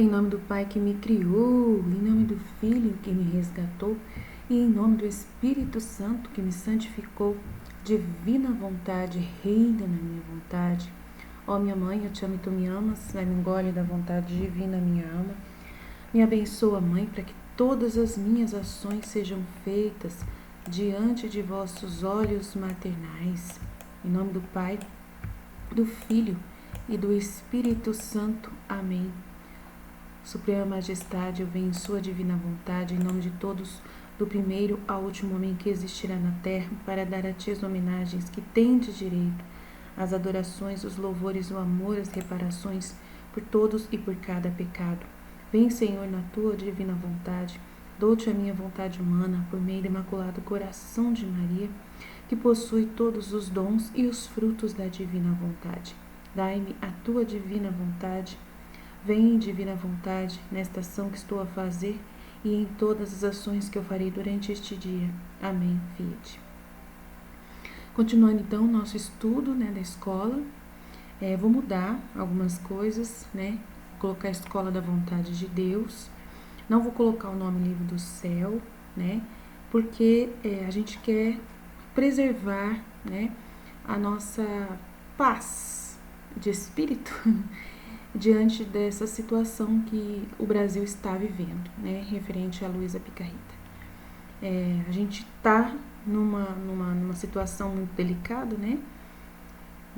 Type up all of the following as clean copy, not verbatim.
Em nome do Pai que me criou, em nome do Filho que me resgatou, e em nome do Espírito Santo que me santificou, divina vontade, reina na minha vontade. Ó minha mãe, eu te amo e tu me amas, vai me engole da vontade divina minha alma. Me abençoa, Mãe, para que todas as minhas ações sejam feitas diante de vossos olhos maternais. Em nome do Pai, do Filho e do Espírito Santo. Amém. Suprema Majestade, eu venho em sua divina vontade, em nome de todos, do primeiro ao último homem que existirá na terra, para dar a ti as homenagens que tendes direito, as adorações, os louvores, o amor, as reparações, por todos e por cada pecado. Vem, Senhor, na tua divina vontade, dou-te a minha vontade humana, por meio do imaculado coração de Maria, que possui todos os dons e os frutos da divina vontade. Dai-me a tua divina vontade. Vem, divina vontade, nesta ação que estou a fazer e em todas as ações que eu farei durante este dia. Amém. Fiat. Continuando então o nosso estudo, da escola, vou mudar algumas coisas, Vou colocar a Escola da Vontade de Deus. Não vou colocar o nome Livro do Céu, Porque a gente quer preservar, a nossa paz de espírito diante dessa situação que o Brasil está vivendo, referente a Luísa Picarreta. A gente está numa situação muito delicada,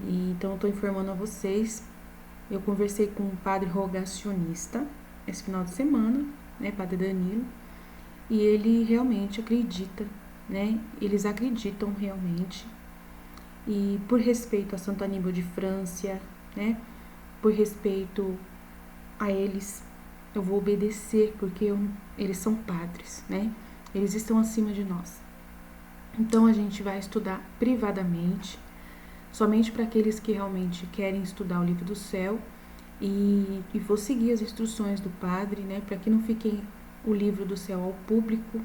E então eu estou informando a vocês. Eu conversei com um padre rogacionista esse final de semana, Padre Danilo, e ele realmente acredita, Eles acreditam realmente, e por respeito a Santo Aníbal de França, por respeito a eles, eu vou obedecer, porque eles são padres, Eles estão acima de nós. Então a gente vai estudar privadamente, somente para aqueles que realmente querem estudar o Livro do Céu, e vou seguir as instruções do padre, para que não fique o Livro do Céu ao público,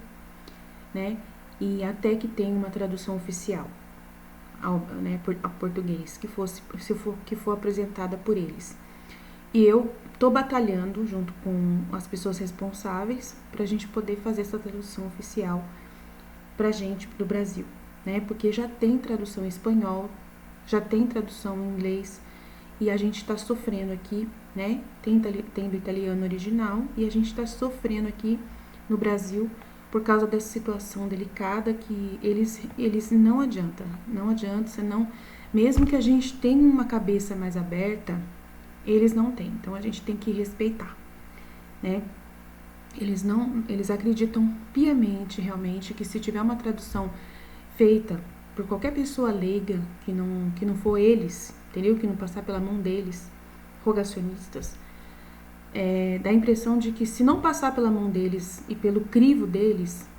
E até que tenha uma tradução oficial a português, que for apresentada por eles. E eu estou batalhando junto com as pessoas responsáveis para a gente poder fazer essa tradução oficial para a gente do Brasil, Porque já tem tradução em espanhol, já tem tradução em inglês, e a gente está sofrendo aqui, Tem do italiano original, e a gente está sofrendo aqui no Brasil por causa dessa situação delicada que eles não adianta, senão, mesmo que a gente tenha uma cabeça mais aberta, eles não têm, então a gente tem que respeitar, Eles acreditam piamente, realmente, que se tiver uma tradução feita por qualquer pessoa leiga, que não for eles, entendeu? Que não passar pela mão deles, rogacionistas, dá a impressão de que se não passar pela mão deles e pelo crivo deles,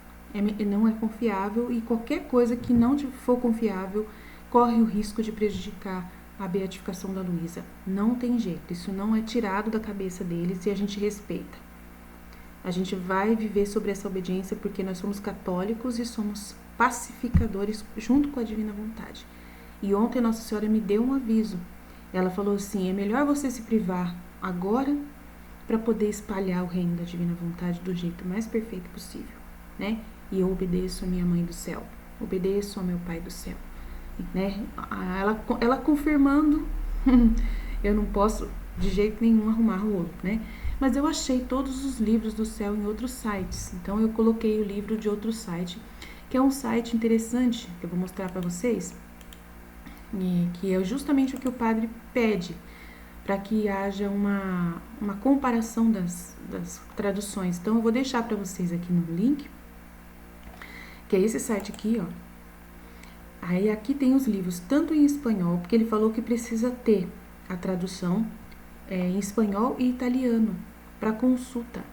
não é confiável, e qualquer coisa que não for confiável corre o risco de prejudicar a beatificação da Luísa. Não tem jeito, isso não é tirado da cabeça deles, e a gente respeita. A gente vai viver sobre essa obediência, porque nós somos católicos e somos pacificadores junto com a divina vontade. E ontem Nossa Senhora me deu um aviso. Ela falou assim: é melhor você se privar agora para poder espalhar o reino da divina vontade do jeito mais perfeito possível, E eu obedeço a minha Mãe do Céu, obedeço ao meu Pai do Céu, Ela confirmando, eu não posso de jeito nenhum arrumar rolo, Mas eu achei todos os livros do céu em outros sites, então eu coloquei o livro de outro site, que é um site interessante, que eu vou mostrar para vocês, e que é justamente o que o padre pede, para que haja uma comparação das traduções. Então eu vou deixar para vocês aqui no link, que é esse site aqui, ó. Aí aqui tem os livros, tanto em espanhol, porque ele falou que precisa ter a tradução em espanhol e italiano, para consulta,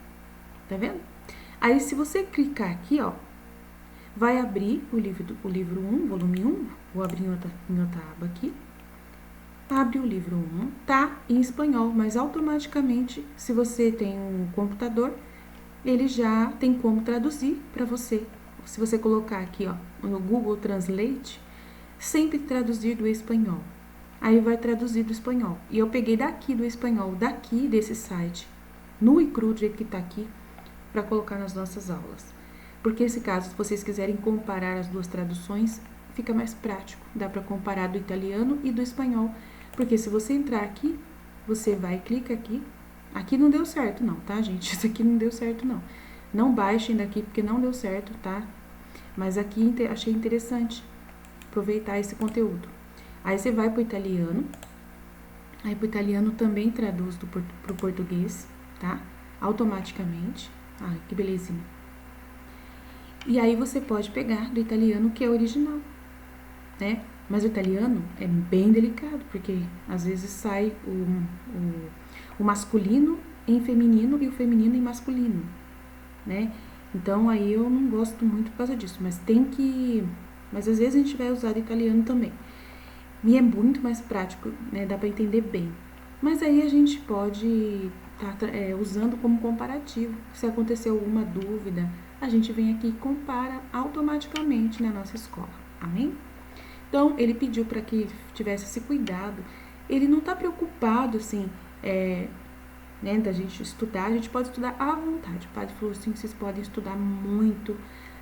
tá vendo? Aí se você clicar aqui, ó, vai abrir o livro 1, volume 1, vou abrir em outra aba aqui, abre o livro 1, tá em espanhol, mas automaticamente, se você tem um computador, ele já tem como traduzir para você. Se você colocar aqui, ó, no Google Translate, sempre traduzir do espanhol. Aí vai traduzir do espanhol. E eu peguei daqui do espanhol, daqui desse site, nu e cru do jeito que está aqui, para colocar nas nossas aulas. Porque esse caso, se vocês quiserem comparar as duas traduções, fica mais prático. Dá para comparar do italiano e do espanhol. Porque se você entrar aqui, você vai, clica aqui. Aqui não deu certo não, tá, gente? Isso aqui não deu certo não. Não baixem daqui porque não deu certo, tá? Mas aqui achei interessante aproveitar esse conteúdo. Aí você vai pro italiano. Aí pro italiano também traduz pro português, tá? Automaticamente. Ai, que belezinha. E aí você pode pegar do italiano que é original, né? Mas o italiano é bem delicado, porque às vezes sai o masculino em feminino e o feminino em masculino, né? Então aí eu não gosto muito por causa disso, mas mas às vezes a gente vai usar o italiano também. E é muito mais prático, né? Dá para entender bem. Mas aí a gente pode estar usando como comparativo. Se acontecer alguma dúvida, a gente vem aqui e compara automaticamente na nossa escola. Amém? Então, ele pediu para que tivesse esse cuidado. Ele não está preocupado, assim, né, da gente estudar. A gente pode estudar à vontade. O padre falou assim, que vocês podem estudar muito,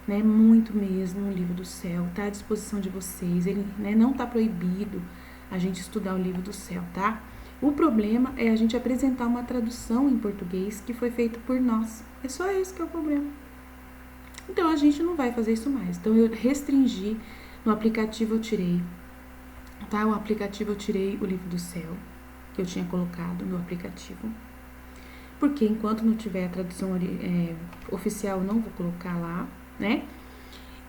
né, muito mesmo, o livro do céu. Está à disposição de vocês. Ele, né, não está proibido a gente estudar o livro do céu, tá? O problema é a gente apresentar uma tradução em português que foi feita por nós. É só esse que é o problema. Então, a gente não vai fazer isso mais. Então, eu restringi. No aplicativo eu tirei, tá? O aplicativo eu tirei o livro do céu, que eu tinha colocado no aplicativo. Porque enquanto não tiver a tradução oficial, eu não vou colocar lá, né?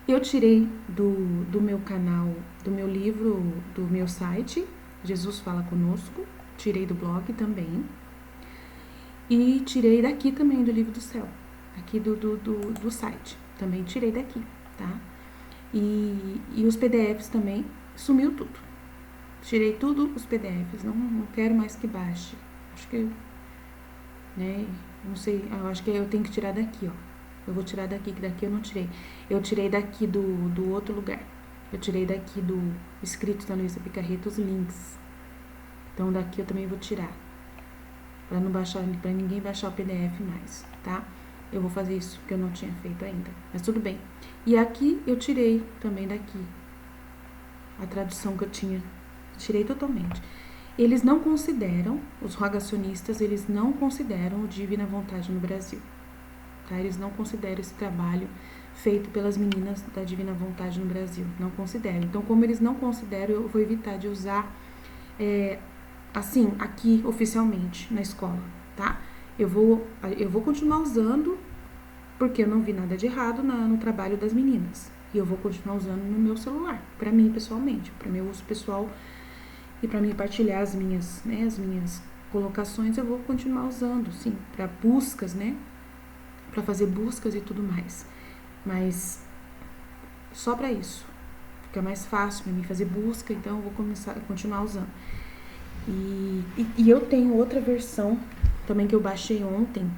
Eu tirei do meu canal, do meu livro, do meu site, Jesus Fala Conosco. Tirei do blog também. E tirei daqui também, do livro do céu. Aqui do site. Também tirei daqui, tá? E os PDFs também, sumiu tudo. Tirei tudo os PDFs, não quero mais que baixe. Acho que, né, não sei, eu acho que eu tenho que tirar daqui, ó. Eu vou tirar daqui, que daqui eu não tirei. Eu tirei daqui do outro lugar. Eu tirei daqui do escrito da Luísa Picarreta os links. Então daqui eu também vou tirar. Pra não baixar, pra ninguém baixar o PDF mais, tá? Eu vou fazer isso, porque eu não tinha feito ainda. Mas tudo bem. E aqui eu tirei também daqui a tradução que eu tinha. Tirei totalmente. Eles não consideram, os rogacionistas, eles não consideram o Divina Vontade no Brasil. Tá? Eles não consideram esse trabalho feito pelas meninas da Divina Vontade no Brasil. Não consideram. Então, como eles não consideram, eu vou evitar de usar, assim, aqui oficialmente na escola, tá? Eu vou continuar usando, porque eu não vi nada de errado no trabalho das meninas. E eu vou continuar usando no meu celular, pra mim pessoalmente, pra meu uso pessoal e pra mim partilhar as minhas colocações, eu vou continuar usando, sim, pra buscas, né? Pra fazer buscas e tudo mais. Mas só pra isso. Fica mais fácil pra mim fazer busca, então eu vou continuar usando. E eu tenho outra versão também que eu baixei ontem,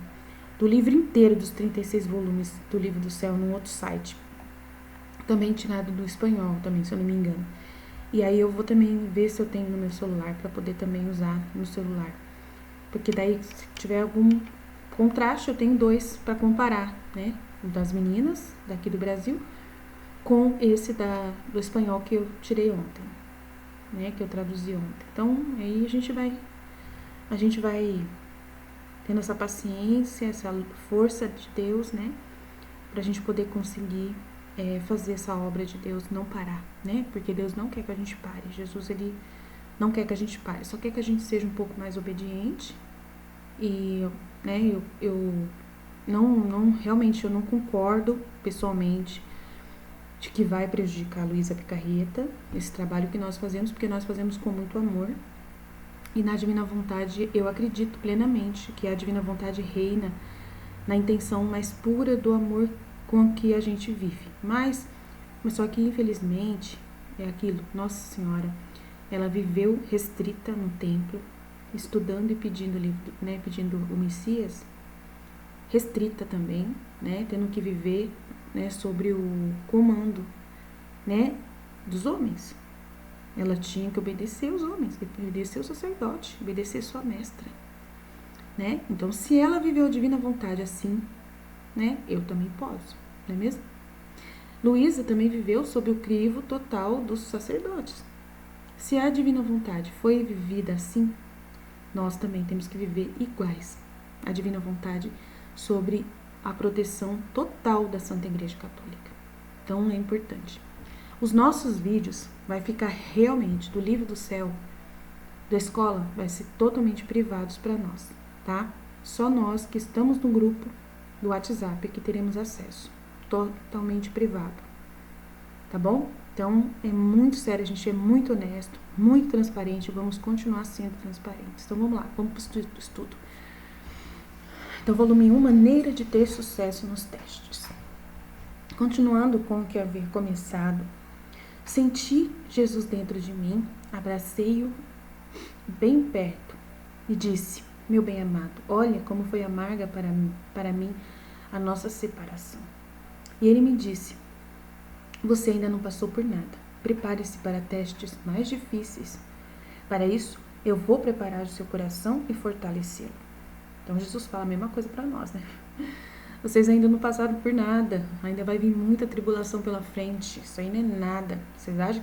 do livro inteiro dos 36 volumes do Livro do Céu, num outro site. Também tirado do espanhol, também, se eu não me engano. E aí eu vou também ver se eu tenho no meu celular, para poder também usar no celular. Porque daí, se tiver algum contraste, eu tenho 2 para comparar, né? O das meninas, daqui do Brasil, com esse do espanhol que eu tirei ontem, né? Que eu traduzi ontem. Então, aí a gente vai tendo essa paciência, essa força de Deus, né? Pra gente poder conseguir fazer essa obra de Deus, não parar, né? Porque Deus não quer que a gente pare. Jesus, ele não quer que a gente pare, só quer que a gente seja um pouco mais obediente. E, né, eu realmente eu não concordo pessoalmente de que vai prejudicar a Luísa Picarreta, esse trabalho que nós fazemos, porque nós fazemos com muito amor. E na Divina Vontade, eu acredito plenamente que a Divina Vontade reina na intenção mais pura do amor com que a gente vive. Mas só que, infelizmente, é aquilo, Nossa Senhora, ela viveu restrita no templo, estudando e pedindo, né, pedindo o Messias, restrita também, né, tendo que viver, né, sobre o comando, né, dos homens. Ela tinha que obedecer os homens, obedecer o sacerdote, obedecer sua mestra. né? Então, se ela viveu a divina vontade assim, né? Eu também posso, não é mesmo? Luísa também viveu sob o crivo total dos sacerdotes. Se a divina vontade foi vivida assim, nós também temos que viver iguais à divina vontade sobre a proteção total da Santa Igreja Católica. Então é importante. Os nossos vídeos vai ficar realmente do livro do céu, da escola, vai ser totalmente privados para nós, tá? Só nós que estamos no grupo do WhatsApp que teremos acesso, totalmente privado, tá bom? Então é muito sério, a gente é muito honesto, muito transparente, vamos continuar sendo transparentes. Então vamos lá, vamos para o estudo. Então, volume 1, maneira de ter sucesso nos testes. Continuando com o que havia começado, senti Jesus dentro de mim, abracei-o bem perto e disse: meu bem-amado, olha como foi amarga para mim a nossa separação. E ele me disse: você ainda não passou por nada. Prepare-se para testes mais difíceis. Para isso, eu vou preparar o seu coração e fortalecê-lo. Então, Jesus fala a mesma coisa para nós, né? Vocês ainda não passaram por nada. Ainda vai vir muita tribulação pela frente. Isso aí não é nada. Vocês acham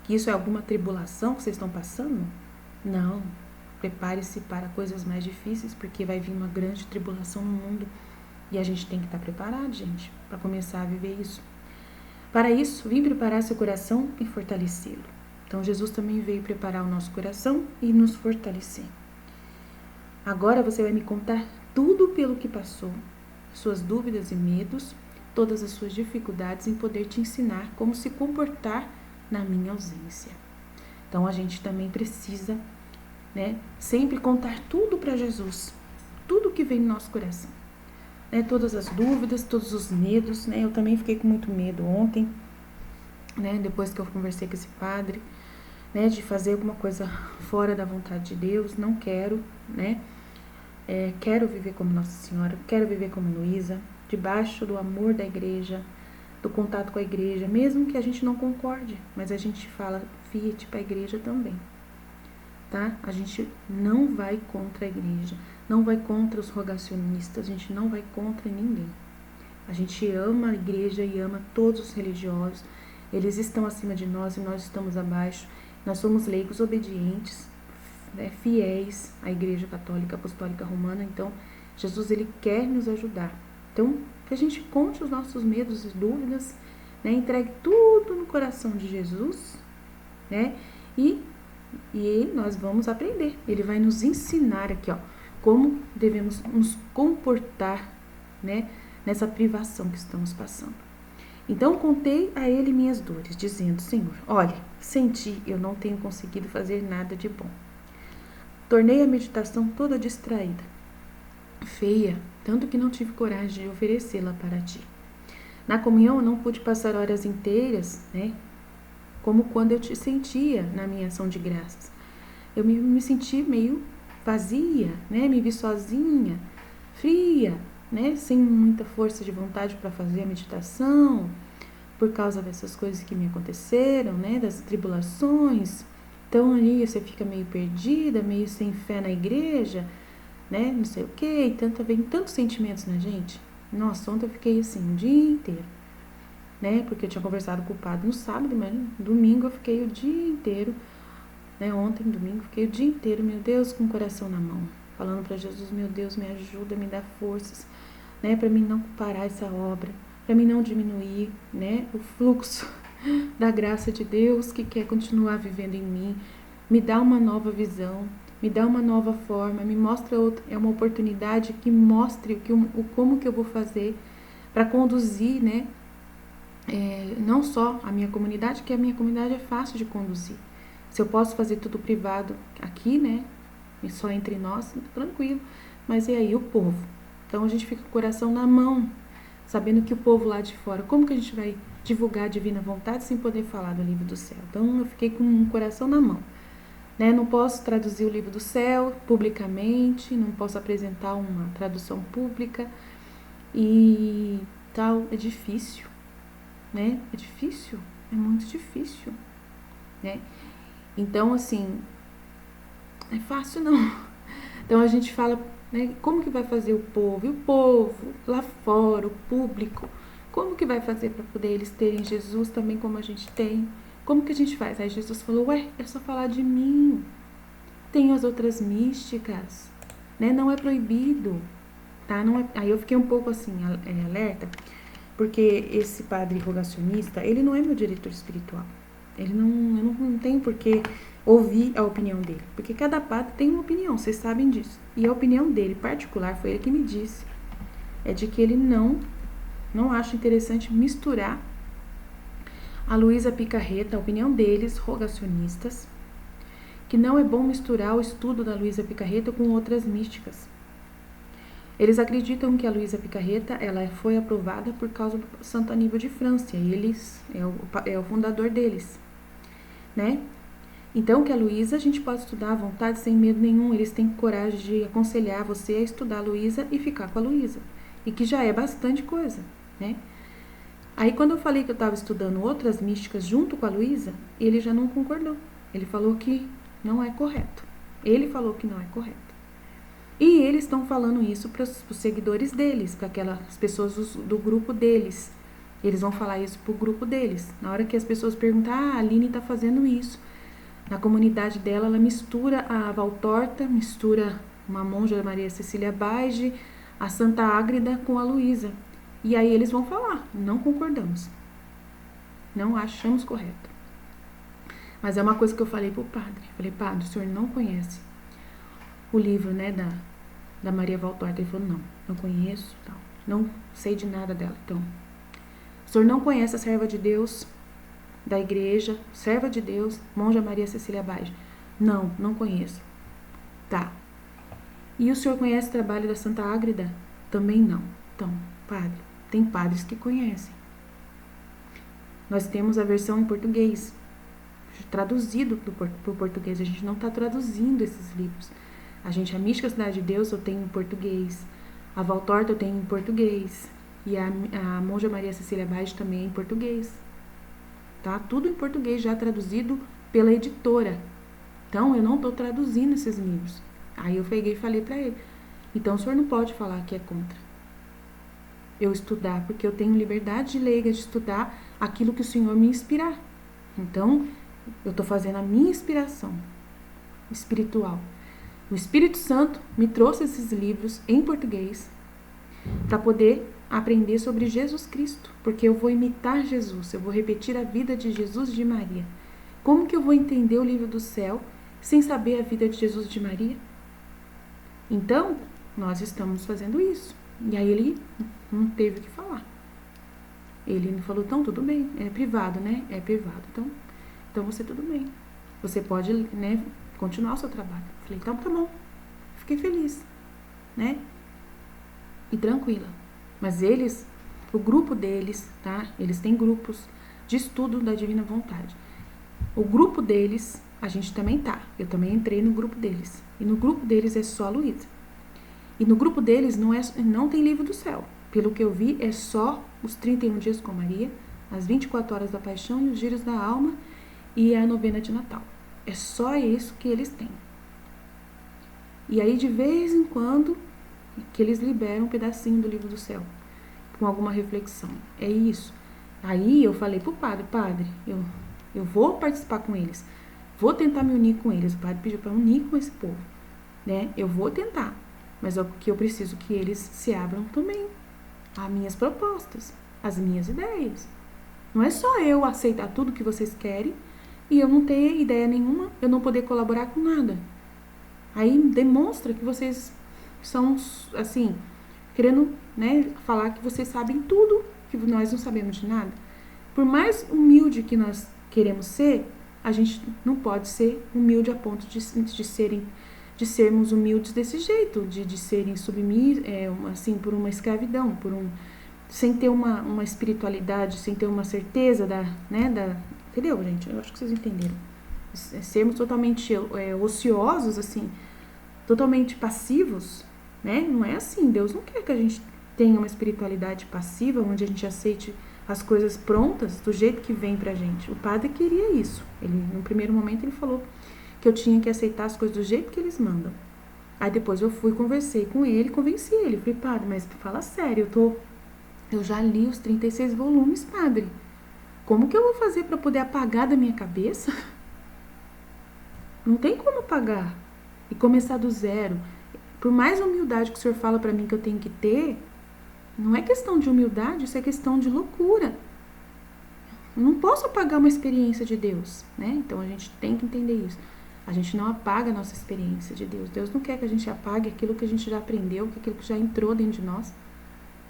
que isso é alguma tribulação que vocês estão passando? Não. Prepare-se para coisas mais difíceis, porque vai vir uma grande tribulação no mundo. E a gente tem que estar preparado, gente, para começar a viver isso. Para isso, vim preparar seu coração e fortalecê-lo. Então, Jesus também veio preparar o nosso coração e nos fortalecer. Agora você vai me contar tudo pelo que passou, suas dúvidas e medos, todas as suas dificuldades em poder te ensinar como se comportar na minha ausência. Então, a gente também precisa, né, sempre contar tudo para Jesus, tudo que vem no nosso coração. Né, todas as dúvidas, todos os medos, né? Eu também fiquei com muito medo ontem, né? Depois que eu conversei com esse padre, né? De fazer alguma coisa fora da vontade de Deus, não quero, né? Quero viver como Nossa Senhora, quero viver como Luísa, debaixo do amor da igreja, do contato com a igreja, mesmo que a gente não concorde, mas a gente fala fiat para a igreja também, tá? A gente não vai contra a igreja, não vai contra os rogacionistas, a gente não vai contra ninguém. A gente ama a igreja e ama todos os religiosos. Eles estão acima de nós e nós estamos abaixo. Nós somos leigos obedientes, né, fiéis à Igreja Católica Apostólica Romana. Então, Jesus, ele quer nos ajudar. Então, que a gente conte os nossos medos e dúvidas, né, entregue tudo no coração de Jesus, né, e nós vamos aprender. Ele vai nos ensinar aqui, ó, como devemos nos comportar, né, nessa privação que estamos passando. Então, contei a ele minhas dores, dizendo: Senhor, olha, sem ti eu não tenho conseguido fazer nada de bom. Tornei a meditação toda distraída, feia, tanto que não tive coragem de oferecê-la para ti. Na comunhão eu não pude passar horas inteiras, né, como quando eu te sentia na minha ação de graças. Eu me senti meio vazia, né, me vi sozinha, fria, né, sem muita força de vontade para fazer a meditação, por causa dessas coisas que me aconteceram, né, das tribulações. Então ali você fica meio perdida, meio sem fé na igreja, né, não sei o que, e vem tantos sentimentos na gente. Nossa, ontem eu fiquei assim o dia inteiro, né, porque eu tinha conversado com o padre no sábado, mas no domingo eu fiquei o dia inteiro, né, ontem, domingo, fiquei o dia inteiro, meu Deus, com o coração na mão, falando para Jesus: meu Deus, me ajuda, me dá forças, né, para mim não parar essa obra, para mim não diminuir, né, o fluxo da graça de Deus que quer continuar vivendo em mim. Me dá uma nova visão, me dá uma nova forma, me mostra outra, é uma oportunidade que mostre como que eu vou fazer para conduzir, né, não só a minha comunidade, que a minha comunidade é fácil de conduzir. Se eu posso fazer tudo privado aqui, né, e só entre nós, tranquilo, mas e aí o povo? Então a gente fica com o coração na mão, sabendo que o povo lá de fora, como que a gente vai divulgar a divina vontade sem poder falar do livro do céu? Então eu fiquei com o coração na mão, né? Não posso traduzir o livro do céu publicamente, não posso apresentar uma tradução pública e tal, é difícil, né? É difícil, é muito difícil, né? Então, assim, é fácil não. Então a gente fala né? Como que vai fazer o povo? E o povo lá fora, o público, como que vai fazer para poder eles terem Jesus também como a gente tem? Como que a gente faz? Aí Jesus falou, ué, é só falar de mim. Tem as outras místicas, né? Não é proibido, tá? Não é... Aí eu fiquei um pouco assim, alerta, porque esse padre rogacionista, ele não é meu diretor espiritual. Eu não tenho por que ouvir a opinião dele, porque cada padre tem uma opinião, vocês sabem disso. E a opinião dele particular, foi ele que me disse, é de que ele não acha interessante misturar a Luísa Picarreta, a opinião deles, rogacionistas, que não é bom misturar o estudo da Luísa Picarreta com outras místicas. Eles acreditam que a Luísa Picarreta, ela foi aprovada por causa do Santo Aníbal de França, eles é o fundador deles, né? Então, que a Luísa a gente pode estudar à vontade, sem medo nenhum, eles têm coragem de aconselhar você a estudar a Luísa e ficar com a Luísa, e que já é bastante coisa, né? Aí, quando eu falei que eu estava estudando outras místicas junto com a Luísa, ele já não concordou, ele falou que não é correto, ele falou que não é correto. E eles estão falando isso para os seguidores deles, para aquelas pessoas do grupo deles. Eles vão falar isso para o grupo deles. Na hora que as pessoas perguntam, a Aline está fazendo isso. Na comunidade dela, ela mistura a Valtorta, mistura uma monja Maria Cecília Baige, a Santa Ágreda com a Luísa. E aí eles vão falar, não concordamos. Não achamos correto. Mas é uma coisa que eu falei para o padre. Falei, padre, o senhor não conhece o livro, né, da Maria Valtorta? Ele falou, não conheço, tal, não sei de nada dela. Então, o senhor não conhece a serva de Deus da igreja, serva de Deus, monja Maria Cecília Baige? Não conheço. Tá. E o senhor conhece o trabalho da Santa Ágreda? Também não. Então, padre, tem padres que conhecem. Nós temos a versão em português, traduzido para o português. A gente não está traduzindo esses livros. A Mística Cidade de Deus eu tenho em português, a Valtorta eu tenho em português, e a monja Maria Cecília Baige também em português. Tá? Tudo em português já traduzido pela editora. Então, eu não estou traduzindo esses livros. Aí eu peguei e falei para ele, então o senhor não pode falar que é contra eu estudar, porque eu tenho liberdade de leiga de estudar aquilo que o senhor me inspirar. Então, eu estou fazendo a minha inspiração espiritual. O Espírito Santo me trouxe esses livros em português para poder aprender sobre Jesus Cristo, porque eu vou imitar Jesus, eu vou repetir a vida de Jesus e de Maria. Como que eu vou entender o livro do céu sem saber a vida de Jesus e de Maria? Então, nós estamos fazendo isso. E aí ele não teve o que falar. Ele falou, então tudo bem, é privado, né? É privado, então você tudo bem. Você pode, né, continuar o seu trabalho. Falei, então tá bom. Fiquei feliz, né? E tranquila. Mas eles, o grupo deles, tá? Eles têm grupos de estudo da Divina Vontade. O grupo deles, a gente também tá. Eu também entrei no grupo deles. E no grupo deles é só a Luísa. E no grupo deles não tem livro do céu. Pelo que eu vi, é só os 31 dias com Maria, as 24 horas da paixão e os giros da alma e a novena de Natal. É só isso que eles têm. E aí, de vez em quando, que eles liberam um pedacinho do livro do céu, com alguma reflexão. É isso. Aí eu falei pro padre, eu vou participar com eles, vou tentar me unir com eles. O padre pediu para unir com esse povo, né? Eu vou tentar, mas é que eu preciso que eles se abram também às minhas propostas, às minhas ideias. Não é só eu aceitar tudo que vocês querem e eu não ter ideia nenhuma, eu não poder colaborar com nada. Aí demonstra que vocês são, assim, querendo, né, falar que vocês sabem tudo, que nós não sabemos de nada. Por mais humilde que nós queremos ser, a gente não pode ser humilde a ponto de sermos humildes desse jeito, de serem submissos, assim, por uma escravidão, sem ter uma espiritualidade, sem ter uma certeza entendeu, gente? Eu acho que vocês entenderam. Sermos totalmente ociosos, assim, totalmente passivos, né? Não é assim. Deus não quer que a gente tenha uma espiritualidade passiva, onde a gente aceite as coisas prontas do jeito que vem pra gente. O padre queria isso. No primeiro momento, ele falou que eu tinha que aceitar as coisas do jeito que eles mandam. Aí depois eu fui, conversei com ele, convenci ele. Falei, padre, mas fala sério, eu já li os 36 volumes, padre. Como que eu vou fazer para poder apagar da minha cabeça? Não tem como apagar e começar do zero. Por mais humildade que o senhor fala para mim que eu tenho que ter, não é questão de humildade, isso é questão de loucura. Eu não posso apagar uma experiência de Deus, né? Então a gente tem que entender isso. A gente não apaga a nossa experiência de Deus. Deus não quer que a gente apague aquilo que a gente já aprendeu, aquilo que já entrou dentro de nós,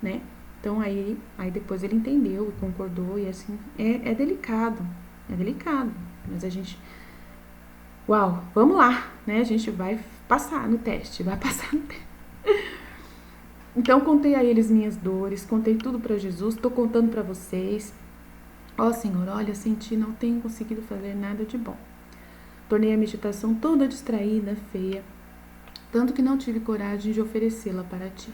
né? Então aí depois ele entendeu e concordou e assim, é delicado, mas a gente, uau, vamos lá, né? A gente vai passar no teste. Então contei a eles minhas dores, contei tudo para Jesus, tô contando para vocês. Ó Senhor, olha, senti, não tenho conseguido fazer nada de bom. Tornei a meditação toda distraída, feia, tanto que não tive coragem de oferecê-la para ti.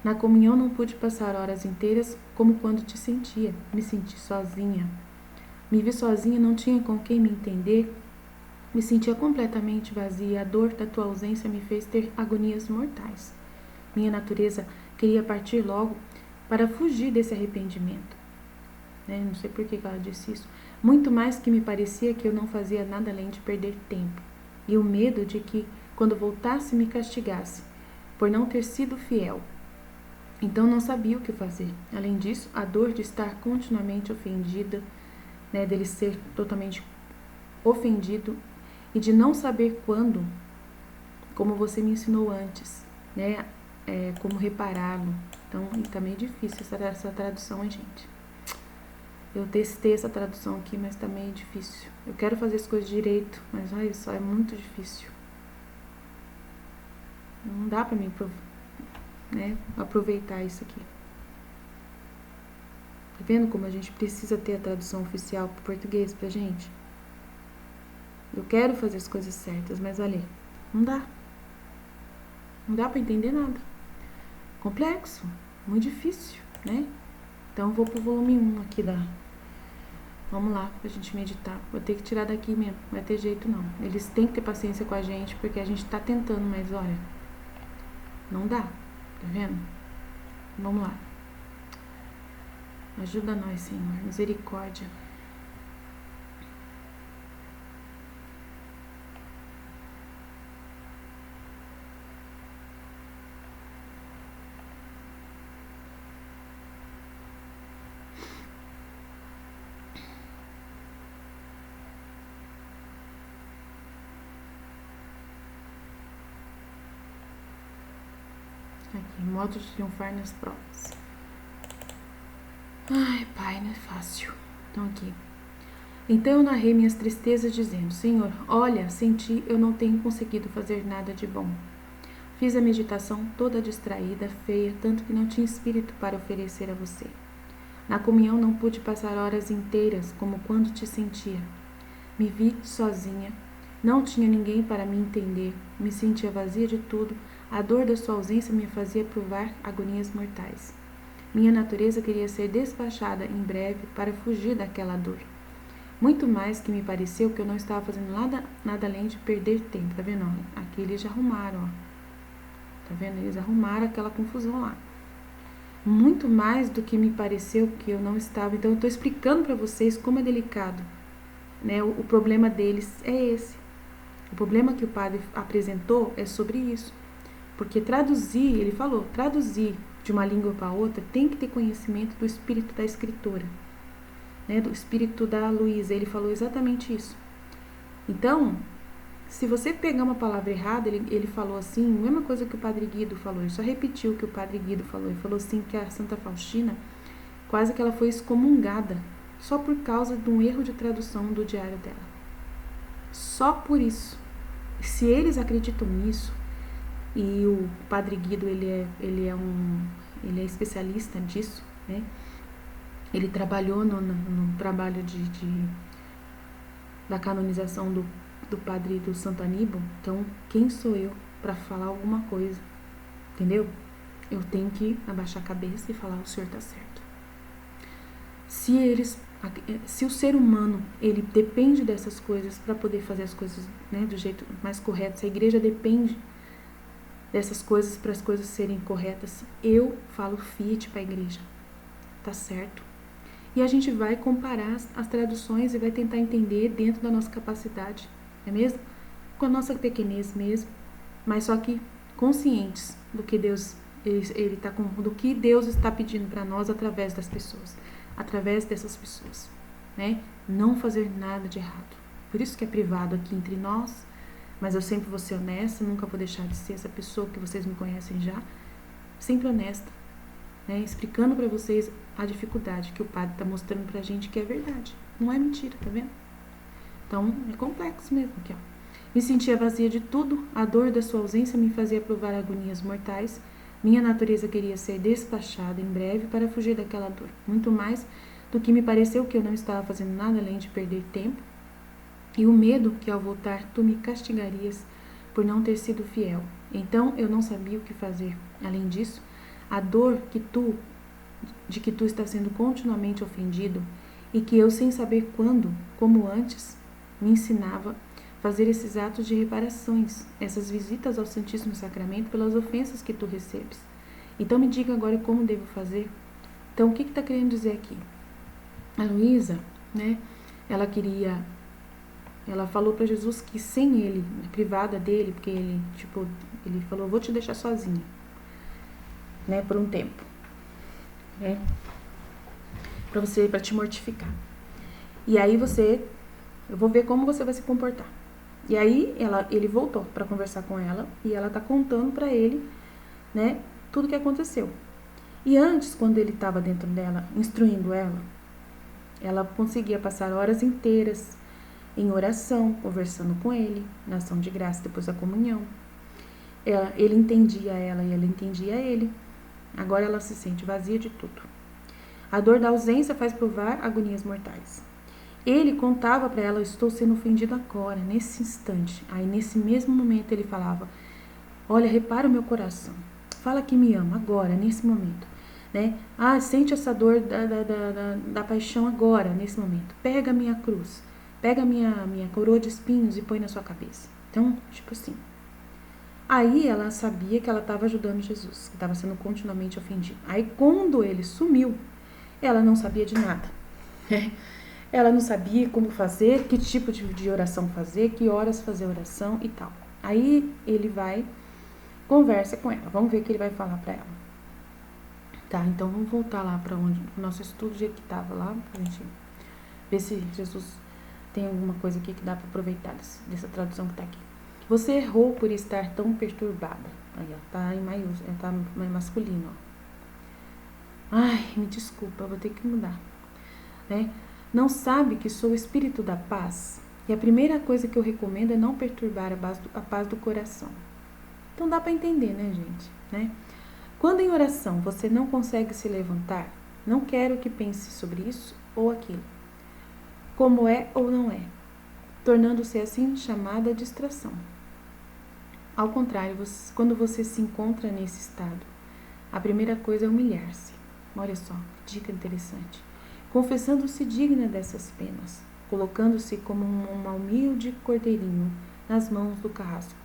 Na comunhão não pude passar horas inteiras como quando te sentia. Me senti sozinha. Me vi sozinha, não tinha com quem me entender. Me sentia completamente vazia. A dor da tua ausência me fez ter agonias mortais. Minha natureza queria partir logo para fugir desse arrependimento. Não sei por que ela disse isso. Muito mais que me parecia que eu não fazia nada além de perder tempo. E o medo de que, quando voltasse, me castigasse, por não ter sido fiel. Então não sabia o que fazer. Além disso, a dor de estar continuamente ofendida, dele ser totalmente ofendido e de não saber quando, como você me ensinou antes, como repará-lo. Então tá meio difícil essa tradução, gente. Eu testei essa tradução aqui, mas tá meio difícil. Eu quero fazer as coisas direito, mas olha só, é muito difícil. Não dá pra mim aproveitar isso aqui. Tá vendo como a gente precisa ter a tradução oficial pro português pra gente? Eu quero fazer as coisas certas, mas olha, não dá. Não dá pra entender nada. Complexo, muito difícil, né? Então eu vou pro volume 1 aqui Vamos lá, pra gente meditar. Vou ter que tirar daqui mesmo, não vai ter jeito não. Eles têm que ter paciência com a gente, porque a gente tá tentando, mas olha, não dá, tá vendo? Vamos lá. Ajuda nós, Senhor, misericórdia. Aqui, modo de triunfar nas provas. Ai, Pai, não é fácil. Então aqui. Então eu narrei minhas tristezas dizendo, Senhor, olha, sem ti eu não tenho conseguido fazer nada de bom. Fiz a meditação toda distraída, feia, tanto que não tinha espírito para oferecer a você. Na comunhão não pude passar horas inteiras como quando te sentia. Me vi sozinha, não tinha ninguém para me entender, me sentia vazia de tudo, a dor da sua ausência me fazia provar agonias mortais. Minha natureza queria ser despachada em breve para fugir daquela dor. Muito mais que me pareceu que eu não estava fazendo nada além de perder tempo, tá vendo? Aqui eles já arrumaram, ó. Tá vendo? Eles arrumaram aquela confusão lá. Muito mais do que me pareceu que eu não estava. Então eu estou explicando para vocês como é delicado, né? O problema deles é esse. O problema que o padre apresentou é sobre isso. Porque ele falou, traduzir de uma língua para outra tem que ter conhecimento do espírito da escritora, né? Do espírito da Luísa. Ele falou exatamente isso. Então, se você pegar uma palavra errada, ele falou assim, a mesma coisa que o Padre Guido falou, ele só repetiu o que o Padre Guido falou. Ele falou assim que a Santa Faustina, quase que ela foi excomungada, só por causa de um erro de tradução do diário dela. Só por isso. Se eles acreditam nisso, e o Padre Guido, ele é especialista disso, né? Ele trabalhou no trabalho da canonização do Padre do Santo Aníbal. Então, quem sou eu para falar alguma coisa? Entendeu? Eu tenho que abaixar a cabeça e falar, o senhor tá certo. Se o ser humano, ele depende dessas coisas para poder fazer as coisas, né, do jeito mais correto, se a igreja depende dessas coisas para as coisas serem corretas, eu falo fiat para a igreja. Tá certo? E a gente vai comparar as traduções e vai tentar entender dentro da nossa capacidade, não é mesmo? Com a nossa pequenez mesmo, mas só que conscientes do que Deus do que Deus está pedindo para nós através das pessoas, através dessas pessoas, né? Não fazer nada de errado. Por isso que é privado aqui entre nós, mas eu sempre vou ser honesta, nunca vou deixar de ser essa pessoa que vocês me conhecem já, sempre honesta, né? Explicando para vocês a dificuldade que o padre está mostrando pra gente que é verdade, não é mentira, tá vendo? Então, é complexo mesmo aqui, ó. Me sentia vazia de tudo, a dor da sua ausência me fazia provar agonias mortais, minha natureza queria ser despachada em breve para fugir daquela dor, muito mais do que me pareceu que eu não estava fazendo nada além de perder tempo, e o medo que ao voltar tu me castigarias por não ter sido fiel. Então eu não sabia o que fazer. Além disso, a dor de que tu estás sendo continuamente ofendido e que eu, sem saber quando, como antes, me ensinava a fazer esses atos de reparações, essas visitas ao Santíssimo Sacramento pelas ofensas que tu recebes. Então me diga agora como devo fazer. Então o que está querendo dizer aqui? A Luísa, né, ela falou para Jesus que sem ele, privada dele, porque ele falou, vou te deixar sozinha, né, por um tempo, né, para te mortificar. E aí eu vou ver como você vai se comportar. E aí ele voltou para conversar com ela e ela tá contando para ele, né, tudo que aconteceu. E antes, quando ele estava dentro dela, instruindo ela conseguia passar horas inteiras em oração, conversando com ele, na ação de graça depois da comunhão. Ele entendia ela e ela entendia ele. Agora ela se sente vazia de tudo. A dor da ausência faz provar agonias mortais. Ele contava para ela, estou sendo ofendido agora, nesse instante. Aí nesse mesmo momento ele falava, olha, repara o meu coração. Fala que me ama agora, nesse momento. Né? Sente essa dor da paixão agora, nesse momento. Pega a minha cruz. Pega a minha coroa de espinhos e põe na sua cabeça. Então, tipo assim. Aí ela sabia que ela estava ajudando Jesus, que estava sendo continuamente ofendido. Aí quando ele sumiu, ela não sabia de nada. Ela não sabia como fazer, que tipo de oração fazer, que horas fazer oração e tal. Aí ele vai, conversa com ela. Vamos ver o que ele vai falar para ela. Tá, então vamos voltar lá para onde o nosso estudo de que estava lá, pra gente ver se Jesus tem alguma coisa aqui que dá para aproveitar dessa tradução que tá aqui. Você errou por estar tão perturbada. Aí, ó, tá em maiúsculo, tá em masculino, ó. Ai, me desculpa, eu vou ter que mudar, né? Não sabe que sou o espírito da paz? E a primeira coisa que eu recomendo é não perturbar a paz do coração. Então dá para entender, né, gente? Né? Quando em oração você não consegue se levantar, não quero que pense sobre isso ou aquilo, como é ou não é, tornando-se assim chamada distração. Ao contrário, quando você se encontra nesse estado, a primeira coisa é humilhar-se. Olha só, que dica interessante. Confessando-se digna dessas penas, colocando-se como uma humilde cordeirinho nas mãos do carrasco,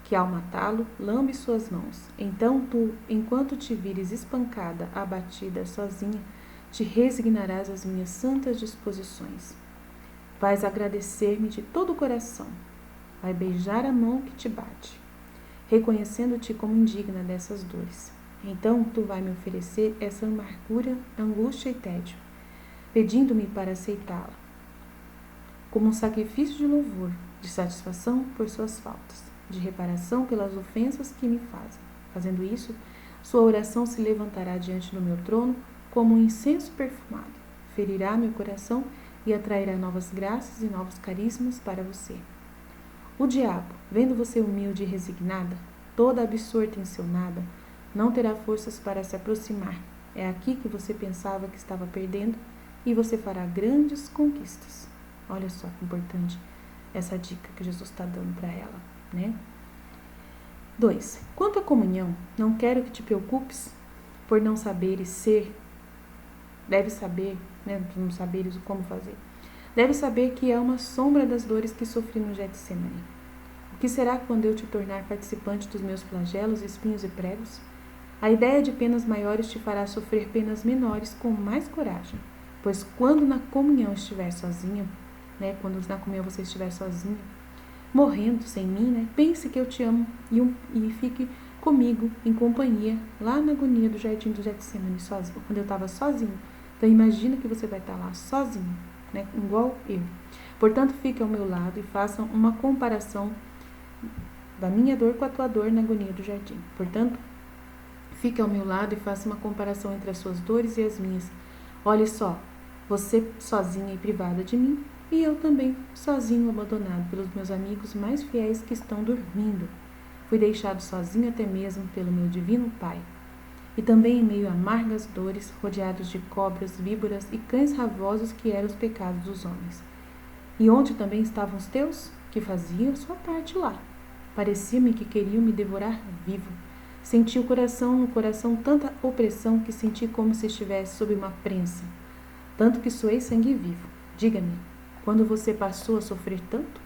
que ao matá-lo, lambe suas mãos. Então tu, enquanto te vires espancada, abatida, sozinha, te resignarás às minhas santas disposições. Vais agradecer-me de todo o coração. Vai beijar a mão que te bate, reconhecendo-te como indigna dessas dores. Então tu vai me oferecer essa amargura, angústia e tédio, pedindo-me para aceitá-la, como um sacrifício de louvor, de satisfação por suas faltas, de reparação pelas ofensas que me fazem. Fazendo isso, sua oração se levantará diante do meu trono como um incenso perfumado, ferirá meu coração e atrairá novas graças e novos carismas para você. O diabo, vendo você humilde e resignada, toda absorta em seu nada, não terá forças para se aproximar. É aqui que você pensava que estava perdendo e você fará grandes conquistas. Olha só que importante essa dica que Jesus está dando para ela, né? 2. Quanto à comunhão, não quero que te preocupes por não saberes ser, deve saber, né, não saberes como fazer. Deve saber que é uma sombra das dores que sofri no Getsemane. O que será quando eu te tornar participante dos meus flagelos, espinhos e pregos? A ideia de penas maiores te fará sofrer penas menores com mais coragem, pois quando na comunhão estiver sozinho, quando na comunhão você estiver sozinho, morrendo sem mim, pense que eu te amo e fique comigo em companhia lá na agonia do jardim do Getsemane, sozinho, quando eu estava sozinho. Então imagina que você vai estar lá sozinho, igual eu. Portanto, fique ao meu lado e faça uma comparação da minha dor com a tua dor na agonia do jardim. Portanto, fique ao meu lado e faça uma comparação entre as suas dores e as minhas. Olhe só, você sozinha e privada de mim, e eu também sozinho, abandonado pelos meus amigos mais fiéis que estão dormindo. Fui deixado sozinho até mesmo pelo meu divino Pai. E também em meio a amargas dores, rodeados de cobras, víboras e cães ravosos que eram os pecados dos homens. E onde também estavam os teus, que faziam sua parte lá. Parecia-me que queriam me devorar vivo. Senti no coração tanta opressão que senti como se estivesse sob uma prensa. Tanto que suei sangue vivo. Diga-me, quando você passou a sofrer tanto?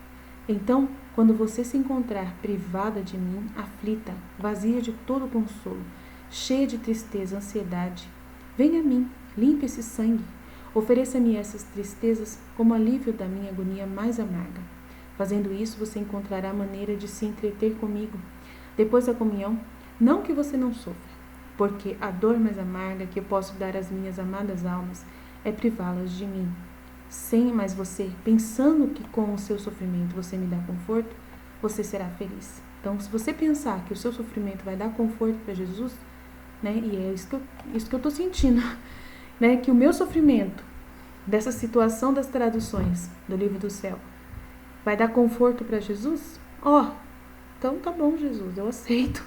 Então, quando você se encontrar privada de mim, aflita, vazia de todo consolo, cheia de tristeza, ansiedade, venha a mim, limpe esse sangue, ofereça-me essas tristezas como alívio da minha agonia mais amarga. Fazendo isso, você encontrará maneira de se entreter comigo. Depois da comunhão, não que você não sofra, porque a dor mais amarga que eu posso dar às minhas amadas almas é privá-las de mim. Sem mais você, pensando que com o seu sofrimento você me dá conforto, você será feliz. Então, se você pensar que o seu sofrimento vai dar conforto para Jesus, e é isso que eu estou sentindo, que o meu sofrimento, dessa situação das traduções do livro do céu, vai dar conforto para Jesus? Então tá bom, Jesus, eu aceito.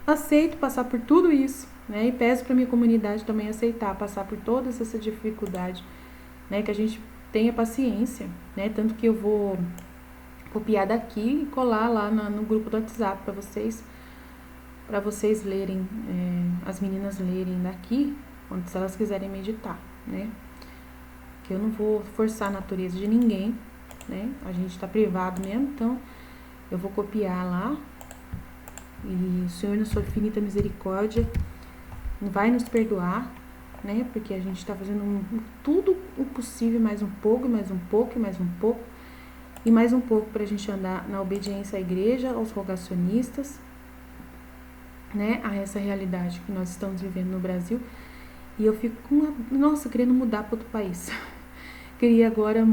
Aceito passar por tudo isso, e peço para minha comunidade também aceitar, passar por toda essa dificuldade, que a gente tenha paciência, tanto que eu vou copiar daqui e colar lá no grupo do WhatsApp para vocês lerem, as meninas lerem daqui, se elas quiserem meditar, que eu não vou forçar a natureza de ninguém, a gente está privado mesmo, então eu vou copiar lá, e o Senhor, na sua infinita misericórdia, vai nos perdoar, porque a gente está fazendo tudo o possível, mais um pouco, e mais um pouco, e mais um pouco, e mais um pouco para a gente andar na obediência à igreja, aos rogacionistas, a essa realidade que nós estamos vivendo no Brasil. E eu fico querendo mudar para outro país. Queria agora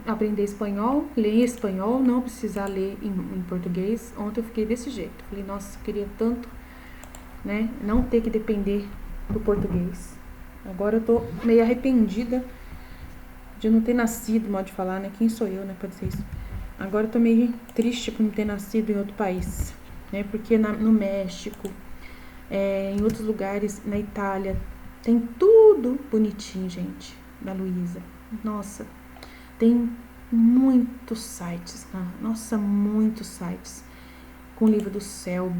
aprender espanhol, ler espanhol, não precisar ler em português. Ontem eu fiquei desse jeito. Falei, nossa, eu queria tanto, não ter que depender do português. Agora eu tô meio arrependida de não ter nascido, modo de falar, Quem sou eu, pra dizer isso? Agora eu tô meio triste por não ter nascido em outro país, Porque no México, em outros lugares, na Itália, tem tudo bonitinho, gente, da Luísa. Nossa, tem muitos sites, muitos sites com o livro do céu,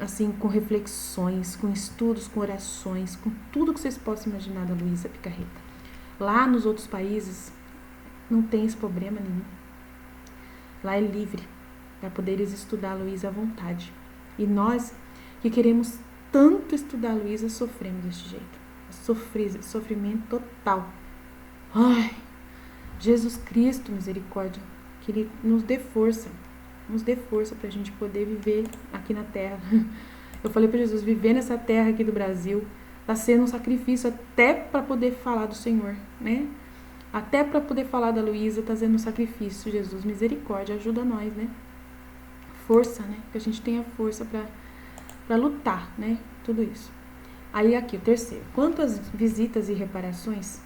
assim, com reflexões, com estudos, com orações, com tudo que vocês possam imaginar da Luísa Picarreta. Lá nos outros países não tem esse problema nenhum. Lá é livre para poderes estudar a Luísa à vontade. E nós que queremos tanto estudar a Luísa sofremos desse jeito. Sofrimento total. Ai, Jesus Cristo, misericórdia, que Ele nos dê força para a gente poder viver aqui na terra. Eu falei para Jesus, viver nessa terra aqui do Brasil está sendo um sacrifício até para poder falar do Senhor, Até para poder falar da Luísa está sendo um sacrifício. Jesus, misericórdia, ajuda nós, Força, que a gente tenha força para lutar, Tudo isso. Aí aqui, o terceiro. Quanto às visitas e reparações,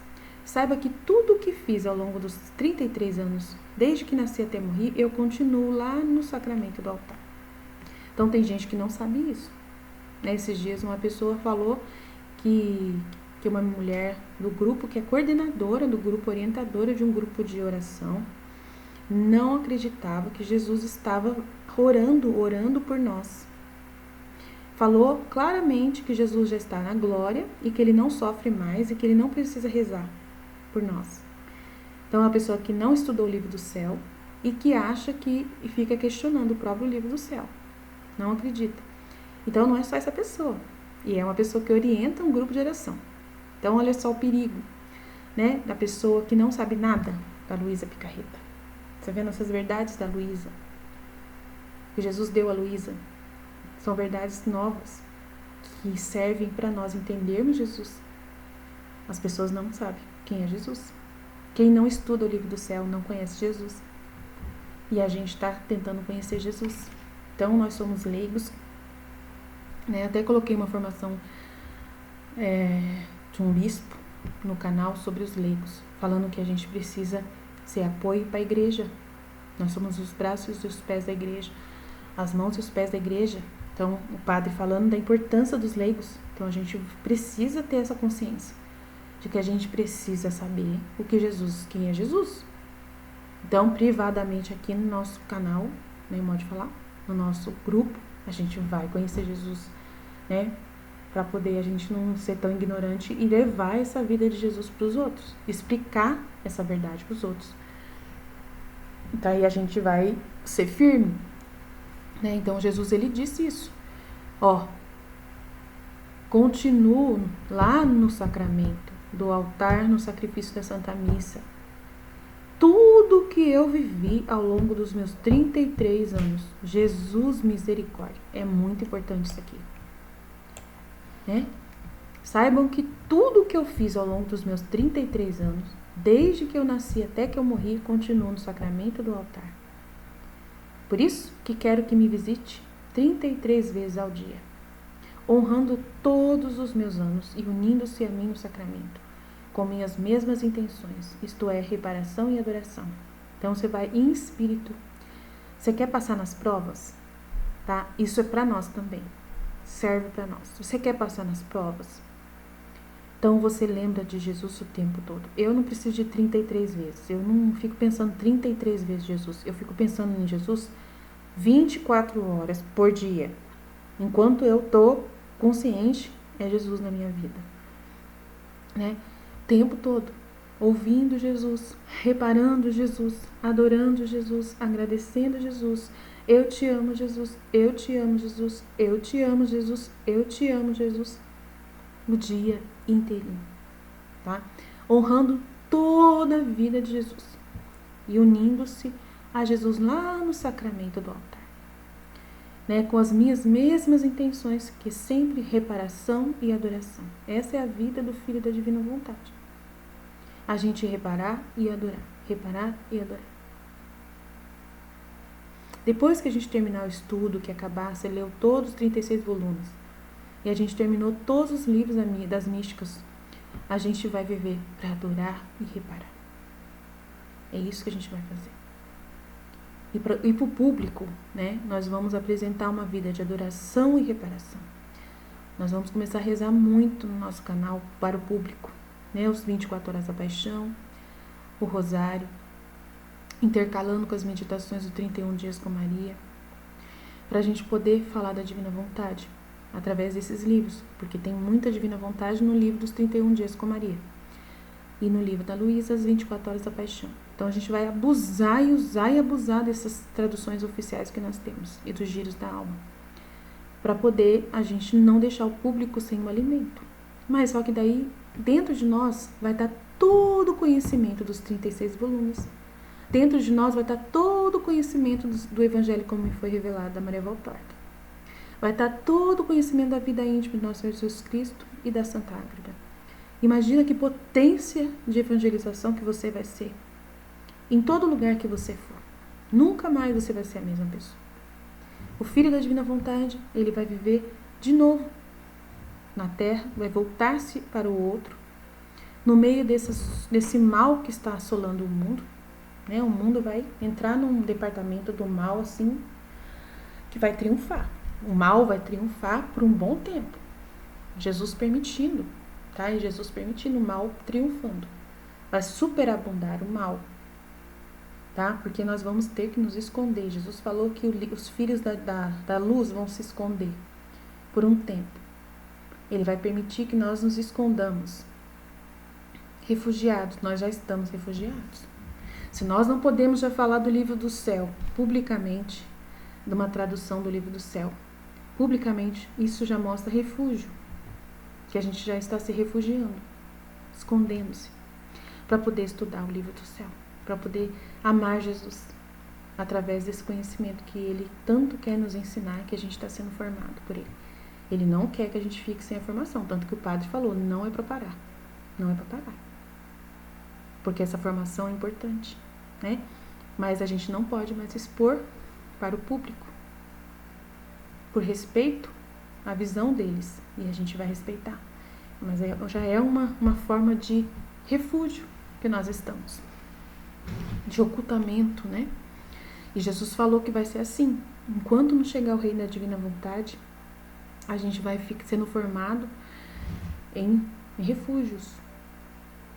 saiba que tudo o que fiz ao longo dos 33 anos, desde que nasci até morrer, eu continuo lá no sacramento do altar. Então tem gente que não sabe isso. Esses dias uma pessoa falou que uma mulher do grupo, que é coordenadora do grupo, orientadora de um grupo de oração, não acreditava que Jesus estava orando por nós. Falou claramente que Jesus já está na glória e que Ele não sofre mais e que Ele não precisa rezar por nós. Então, é uma pessoa que não estudou o livro do céu, e que acha que e fica questionando o próprio livro do céu. Não acredita. Então não é só essa pessoa. E é uma pessoa que orienta um grupo de oração. Então olha só o perigo, né, da pessoa que não sabe nada da Luísa Picarreta. Você vendo essas verdades da Luísa? Que Jesus deu a Luísa. São verdades novas que servem para nós entendermos Jesus. As pessoas não sabem quem é Jesus. Quem não estuda o livro do céu não conhece Jesus. E a gente está tentando conhecer Jesus. Então, nós somos leigos. Né? Até coloquei uma formação de um bispo no canal sobre os leigos, falando que a gente precisa ser apoio para a igreja. Nós somos os braços e os pés da igreja, as mãos e os pés da igreja. Então, o padre falando da importância dos leigos. Então, a gente precisa ter essa consciência de que a gente precisa saber o que Jesus, quem é Jesus. Então, privadamente aqui no nosso canal, né, modo de falar, no nosso grupo, a gente vai conhecer Jesus, né, para poder a gente não ser tão ignorante e levar essa vida de Jesus para os outros, explicar essa verdade para os outros. Então, aí a gente vai ser firme, né? Então, Jesus, ele disse isso. Ó, continuo lá no sacramento do altar, no sacrifício da Santa Missa. Tudo que eu vivi ao longo dos meus 33 anos. Jesus misericórdia. É muito importante isso aqui. Né? Saibam que tudo que eu fiz ao longo dos meus 33 anos, desde que eu nasci até que eu morri, continuo no sacramento do altar. Por isso que quero que me visite 33 vezes ao dia, honrando todos os meus anos e unindo-se a mim no sacramento, com minhas mesmas intenções, isto é, reparação e adoração. Então, você vai em espírito. Você quer passar nas provas? Tá? Isso é para nós também. Serve para nós. Você quer passar nas provas? Então, você lembra de Jesus o tempo todo. Eu não preciso de 33 vezes. Eu não fico pensando 33 vezes Jesus. Eu fico pensando em Jesus 24 horas por dia. Enquanto eu tô consciente, é Jesus na minha vida. Né? O tempo todo. Ouvindo Jesus, reparando Jesus, adorando Jesus, agradecendo Jesus. Eu te amo, Jesus. Eu te amo, Jesus. Eu te amo, Jesus. Eu te amo, Jesus. O dia inteirinho, tá? Honrando toda a vida de Jesus e unindo-se a Jesus lá no sacramento do altar, né? Com as minhas mesmas intenções, que sempre reparação e adoração. Essa é a vida do Filho da Divina Vontade. A gente reparar e adorar, reparar e adorar. Depois que a gente terminar o estudo, que acabar, você leu todos os 36 volumes, e a gente terminou todos os livros das místicas, a gente vai viver para adorar e reparar. É isso que a gente vai fazer. E para o público, né, nós vamos apresentar uma vida de adoração e reparação. Nós vamos começar a rezar muito no nosso canal para o público, né, os 24 horas da paixão, o rosário, intercalando com as meditações do 31 dias com Maria, para a gente poder falar da Divina Vontade através desses livros, porque tem muita Divina Vontade no livro dos 31 dias com Maria e no livro da Luísa, as 24 horas da paixão. Então a gente vai abusar e usar e abusar dessas traduções oficiais que nós temos e dos giros da alma, para poder a gente não deixar o público sem o alimento. Mas só que daí, dentro de nós, vai estar todo o conhecimento dos 36 volumes. Dentro de nós vai estar todo o conhecimento do Evangelho como me foi revelado da Maria Valtorta. Vai estar todo o conhecimento da vida íntima de nosso Senhor Jesus Cristo e da Santa Ágreda. Imagina que potência de evangelização que você vai ser. Em todo lugar que você for. Nunca mais você vai ser a mesma pessoa. O Filho da Divina Vontade, ele vai viver de novo na Terra, vai voltar-se para o outro, no meio desse mal que está assolando o mundo. Né? O mundo vai entrar num departamento do mal assim, que vai triunfar. O mal vai triunfar por um bom tempo. Jesus permitindo, tá? E Jesus permitindo o mal triunfando. Vai superabundar o mal, tá? Porque nós vamos ter que nos esconder. Jesus falou que os filhos da luz vão se esconder por um tempo. Ele vai permitir que nós nos escondamos. Refugiados, nós já estamos refugiados. Se nós não podemos já falar do livro do céu publicamente, de uma tradução do livro do céu, publicamente, isso já mostra refúgio, que a gente já está se refugiando, escondendo-se, para poder estudar o livro do céu, para poder amar Jesus, através desse conhecimento que Ele tanto quer nos ensinar, que a gente está sendo formado por Ele. Ele não quer que a gente fique sem a formação, tanto que o padre falou, não é para parar, não é para parar, porque essa formação é importante, né? Mas a gente não pode mais expor para o público, por respeito à visão deles, e a gente vai respeitar. Mas já é uma forma de refúgio que nós estamos, de ocultamento, né? E Jesus falou que vai ser assim, enquanto não chegar o reino da divina vontade, a gente vai sendo formado em refúgios.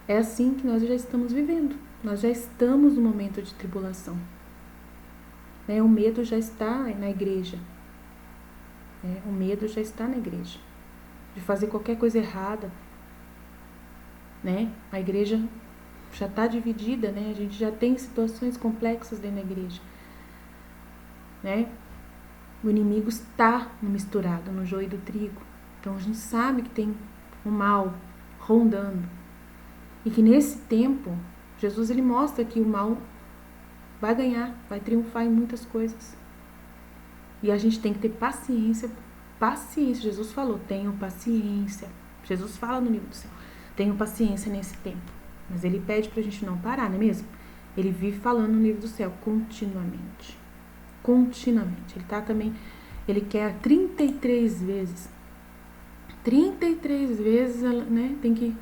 É assim que nós já estamos vivendo, nós já estamos no momento de tribulação. O medo já está na igreja. O medo já está na igreja. De fazer qualquer coisa errada. A igreja já está dividida, a gente já tem situações complexas dentro da igreja. O inimigo está misturado no joio do trigo. Então a gente sabe que tem o mal rondando. E que nesse tempo, Jesus ele mostra que o mal vai ganhar, vai triunfar em muitas coisas. E a gente tem que ter paciência. Paciência. Jesus falou, tenham paciência. Jesus fala no livro do céu, tenham paciência nesse tempo. Mas ele pede pra gente não parar, não é mesmo? Ele vive falando no livro do céu continuamente. Continuamente. Ele tá também, ele quer 33 vezes. 33 vezes, tem que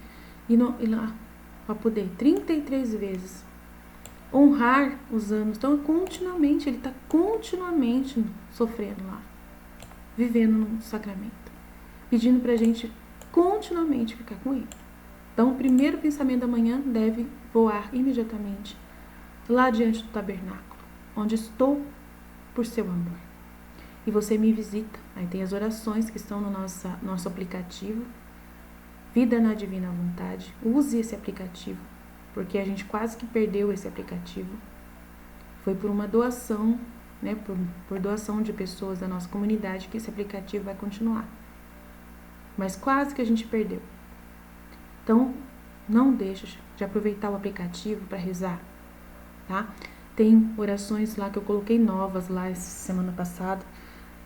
ir lá para poder. 33 vezes. Honrar os anos. Então, continuamente, ele está continuamente sofrendo lá. Vivendo no sacramento. Pedindo pra gente continuamente ficar com ele. Então, o primeiro pensamento da manhã deve voar imediatamente lá diante do tabernáculo, onde estou por seu amor. E você me visita. Aí tem as orações que estão no nosso aplicativo. Vida na Divina Vontade. Use esse aplicativo, porque a gente quase que perdeu esse aplicativo. Foi por uma doação, por doação de pessoas da nossa comunidade que esse aplicativo vai continuar. Mas quase que a gente perdeu. Então, não deixe de aproveitar o aplicativo para rezar, tá? Tem orações lá que eu coloquei novas lá essa semana passada,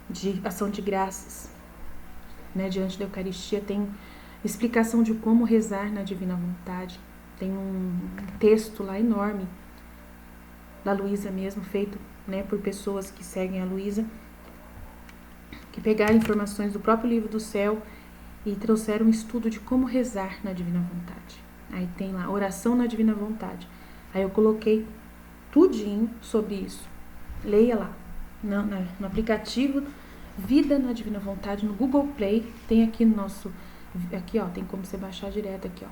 de ação de graças, diante da Eucaristia. Tem explicação de como rezar na Divina Vontade. Tem um texto lá enorme, da Luísa mesmo, feito por pessoas que seguem a Luísa, que pegaram informações do próprio livro do céu e trouxeram um estudo de como rezar na Divina Vontade. Aí tem lá, oração na Divina Vontade. Aí eu coloquei tudinho sobre isso. Leia lá, no aplicativo Vida na Divina Vontade, no Google Play. Tem aqui no nosso, aqui ó, tem como você baixar direto aqui ó,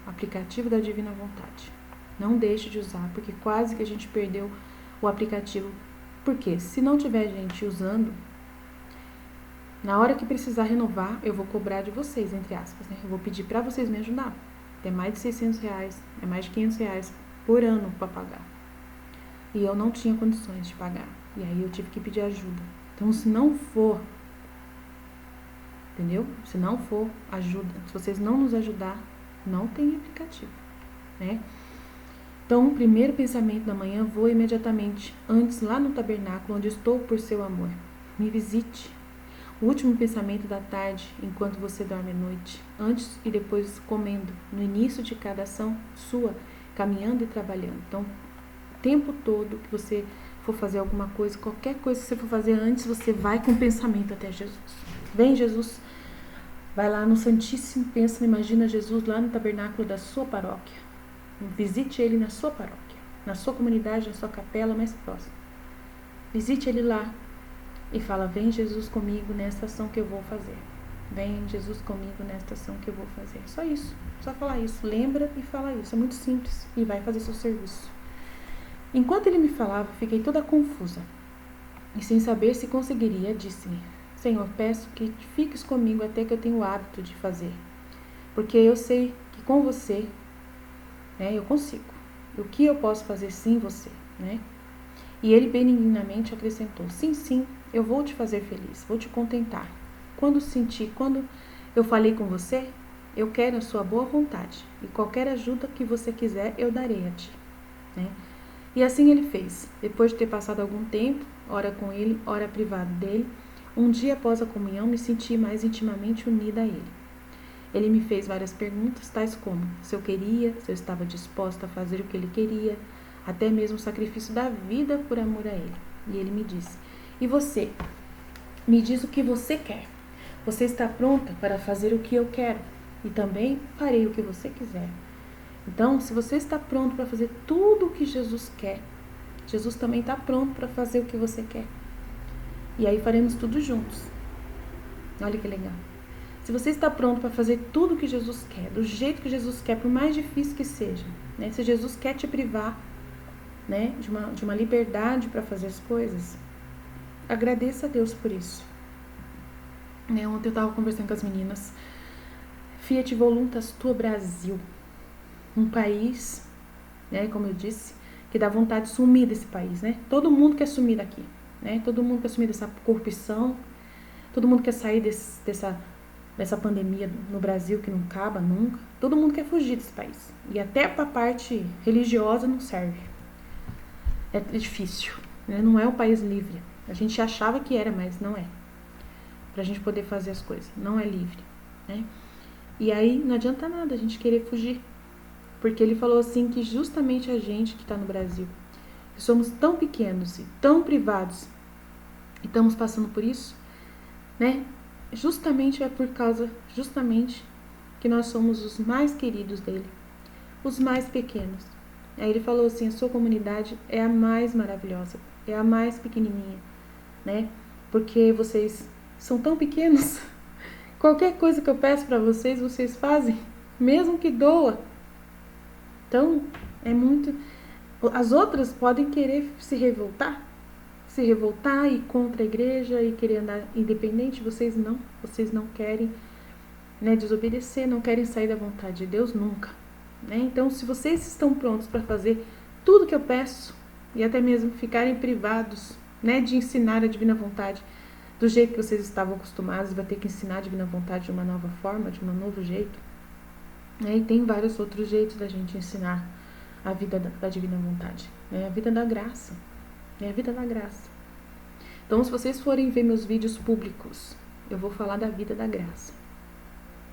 aplicativo da Divina Vontade. Não deixe de usar, porque quase que a gente perdeu o aplicativo. Porque se não tiver gente usando, na hora que precisar renovar, eu vou cobrar de vocês, entre aspas, Eu vou pedir para vocês me ajudar. É mais de R$600, é mais de R$500 por ano para pagar. E eu não tinha condições de pagar. E aí eu tive que pedir ajuda. Então, se não for, entendeu? Se não for ajuda, se vocês não nos ajudar, não tem aplicativo, Então, o primeiro pensamento da manhã, vou imediatamente, antes lá no tabernáculo, onde estou por seu amor. Me visite. O último pensamento da tarde, enquanto você dorme à noite, antes e depois comendo, no início de cada ação sua, caminhando e trabalhando. Então, o tempo todo que você for fazer alguma coisa, qualquer coisa que você for fazer antes, você vai com pensamento até Jesus. Vem, Jesus, vai lá no Santíssimo, pensa, imagina Jesus lá no tabernáculo da sua paróquia. Visite ele na sua paróquia, na sua comunidade, na sua capela mais próxima. Visite ele lá. E fala, vem Jesus comigo nesta ação que eu vou fazer. Vem Jesus comigo nesta ação que eu vou fazer. Só isso, só falar isso. Lembra e fala isso, é muito simples. E vai fazer seu serviço. Enquanto ele me falava, fiquei toda confusa. E sem saber se conseguiria, disse-me, Senhor, peço que fiques comigo até que eu tenha o hábito de fazer. Porque eu sei que com você né? Eu consigo. O que eu posso fazer sem você, né? E ele benignamente acrescentou: sim, sim, eu vou te fazer feliz, vou te contentar. Quando eu falei com você, eu quero a sua boa vontade, e qualquer ajuda que você quiser, eu darei a ti, né? E assim ele fez. Depois de ter passado algum tempo, ora com ele, ora privado dele, um dia após a comunhão, me senti mais intimamente unida a ele. Ele me fez várias perguntas, tais como se eu queria, se eu estava disposta a fazer o que ele queria, até mesmo o sacrifício da vida por amor a ele. E ele me disse: e você? Me diz o que você quer. Você está pronta para fazer o que eu quero, e também farei o que você quiser. Então, se você está pronto para fazer tudo o que Jesus quer, Jesus também está pronto para fazer o que você quer. E aí faremos tudo juntos. Olha que legal. Se você está pronto para fazer tudo o que Jesus quer, do jeito que Jesus quer, por mais difícil que seja, né? Se Jesus quer te privar, né, de uma liberdade para fazer as coisas, agradeça a Deus por isso. Né? Ontem eu estava conversando com as meninas. Fiat Voluntas Tua Brasil, um país, né, como eu disse, que dá vontade de sumir desse país, né? Todo mundo quer sumir daqui, né? Todo mundo quer sumir dessa corrupção, todo mundo quer sair dessa pandemia no Brasil que não acaba nunca. Todo mundo quer fugir desse país. E até para a parte religiosa não serve. É difícil, né? Não é um país livre. A gente achava que era, mas não é. Pra gente poder fazer as coisas. Não é livre, né? E aí não adianta nada a gente querer fugir. Porque ele falou assim que justamente a gente que está no Brasil, que somos tão pequenos e tão privados e estamos passando por isso, né? Justamente é por causa, que nós somos os mais queridos dele, os mais pequenos. Aí ele falou assim: a sua comunidade é a mais maravilhosa, é a mais pequenininha, né? Porque vocês são tão pequenos. Qualquer coisa que eu peço para vocês, vocês fazem, mesmo que doa. Então, é muito... As outras podem querer se revoltar e ir contra a igreja e querer andar independente. Vocês não querem, né, desobedecer, não querem sair da vontade de Deus nunca, né? Então, se vocês estão prontos para fazer tudo que eu peço e até mesmo ficarem privados, né, de ensinar a divina vontade do jeito que vocês estavam acostumados, vai ter que ensinar a divina vontade de uma nova forma, de um novo jeito, né? E tem vários outros jeitos da gente ensinar a vida da divina vontade, né? A vida da graça, é a vida da graça. Então, se vocês forem ver meus vídeos públicos, eu vou falar da vida da graça,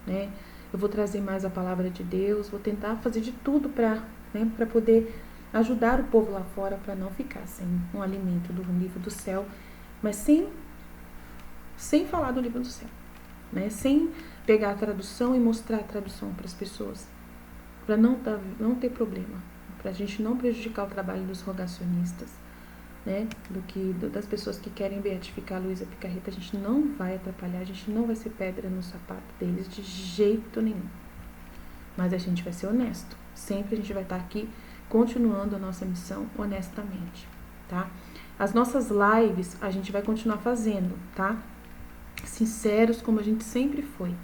né? Eu vou trazer mais a palavra de Deus, vou tentar fazer de tudo para, né, para poder ajudar o povo lá fora, para não ficar sem um alimento do livro do céu, mas sem falar do livro do céu, né? Sem pegar a tradução e mostrar a tradução para as pessoas, para não ter problema, para a gente não prejudicar o trabalho dos rogacionistas, né? Das pessoas que querem beatificar a Luísa Picarreta. A gente não vai atrapalhar, a gente não vai ser pedra no sapato deles de jeito nenhum, mas a gente vai ser honesto. Sempre a gente vai estar aqui continuando a nossa missão honestamente, tá? As nossas lives a gente vai continuar fazendo, tá? Sinceros, como a gente sempre foi.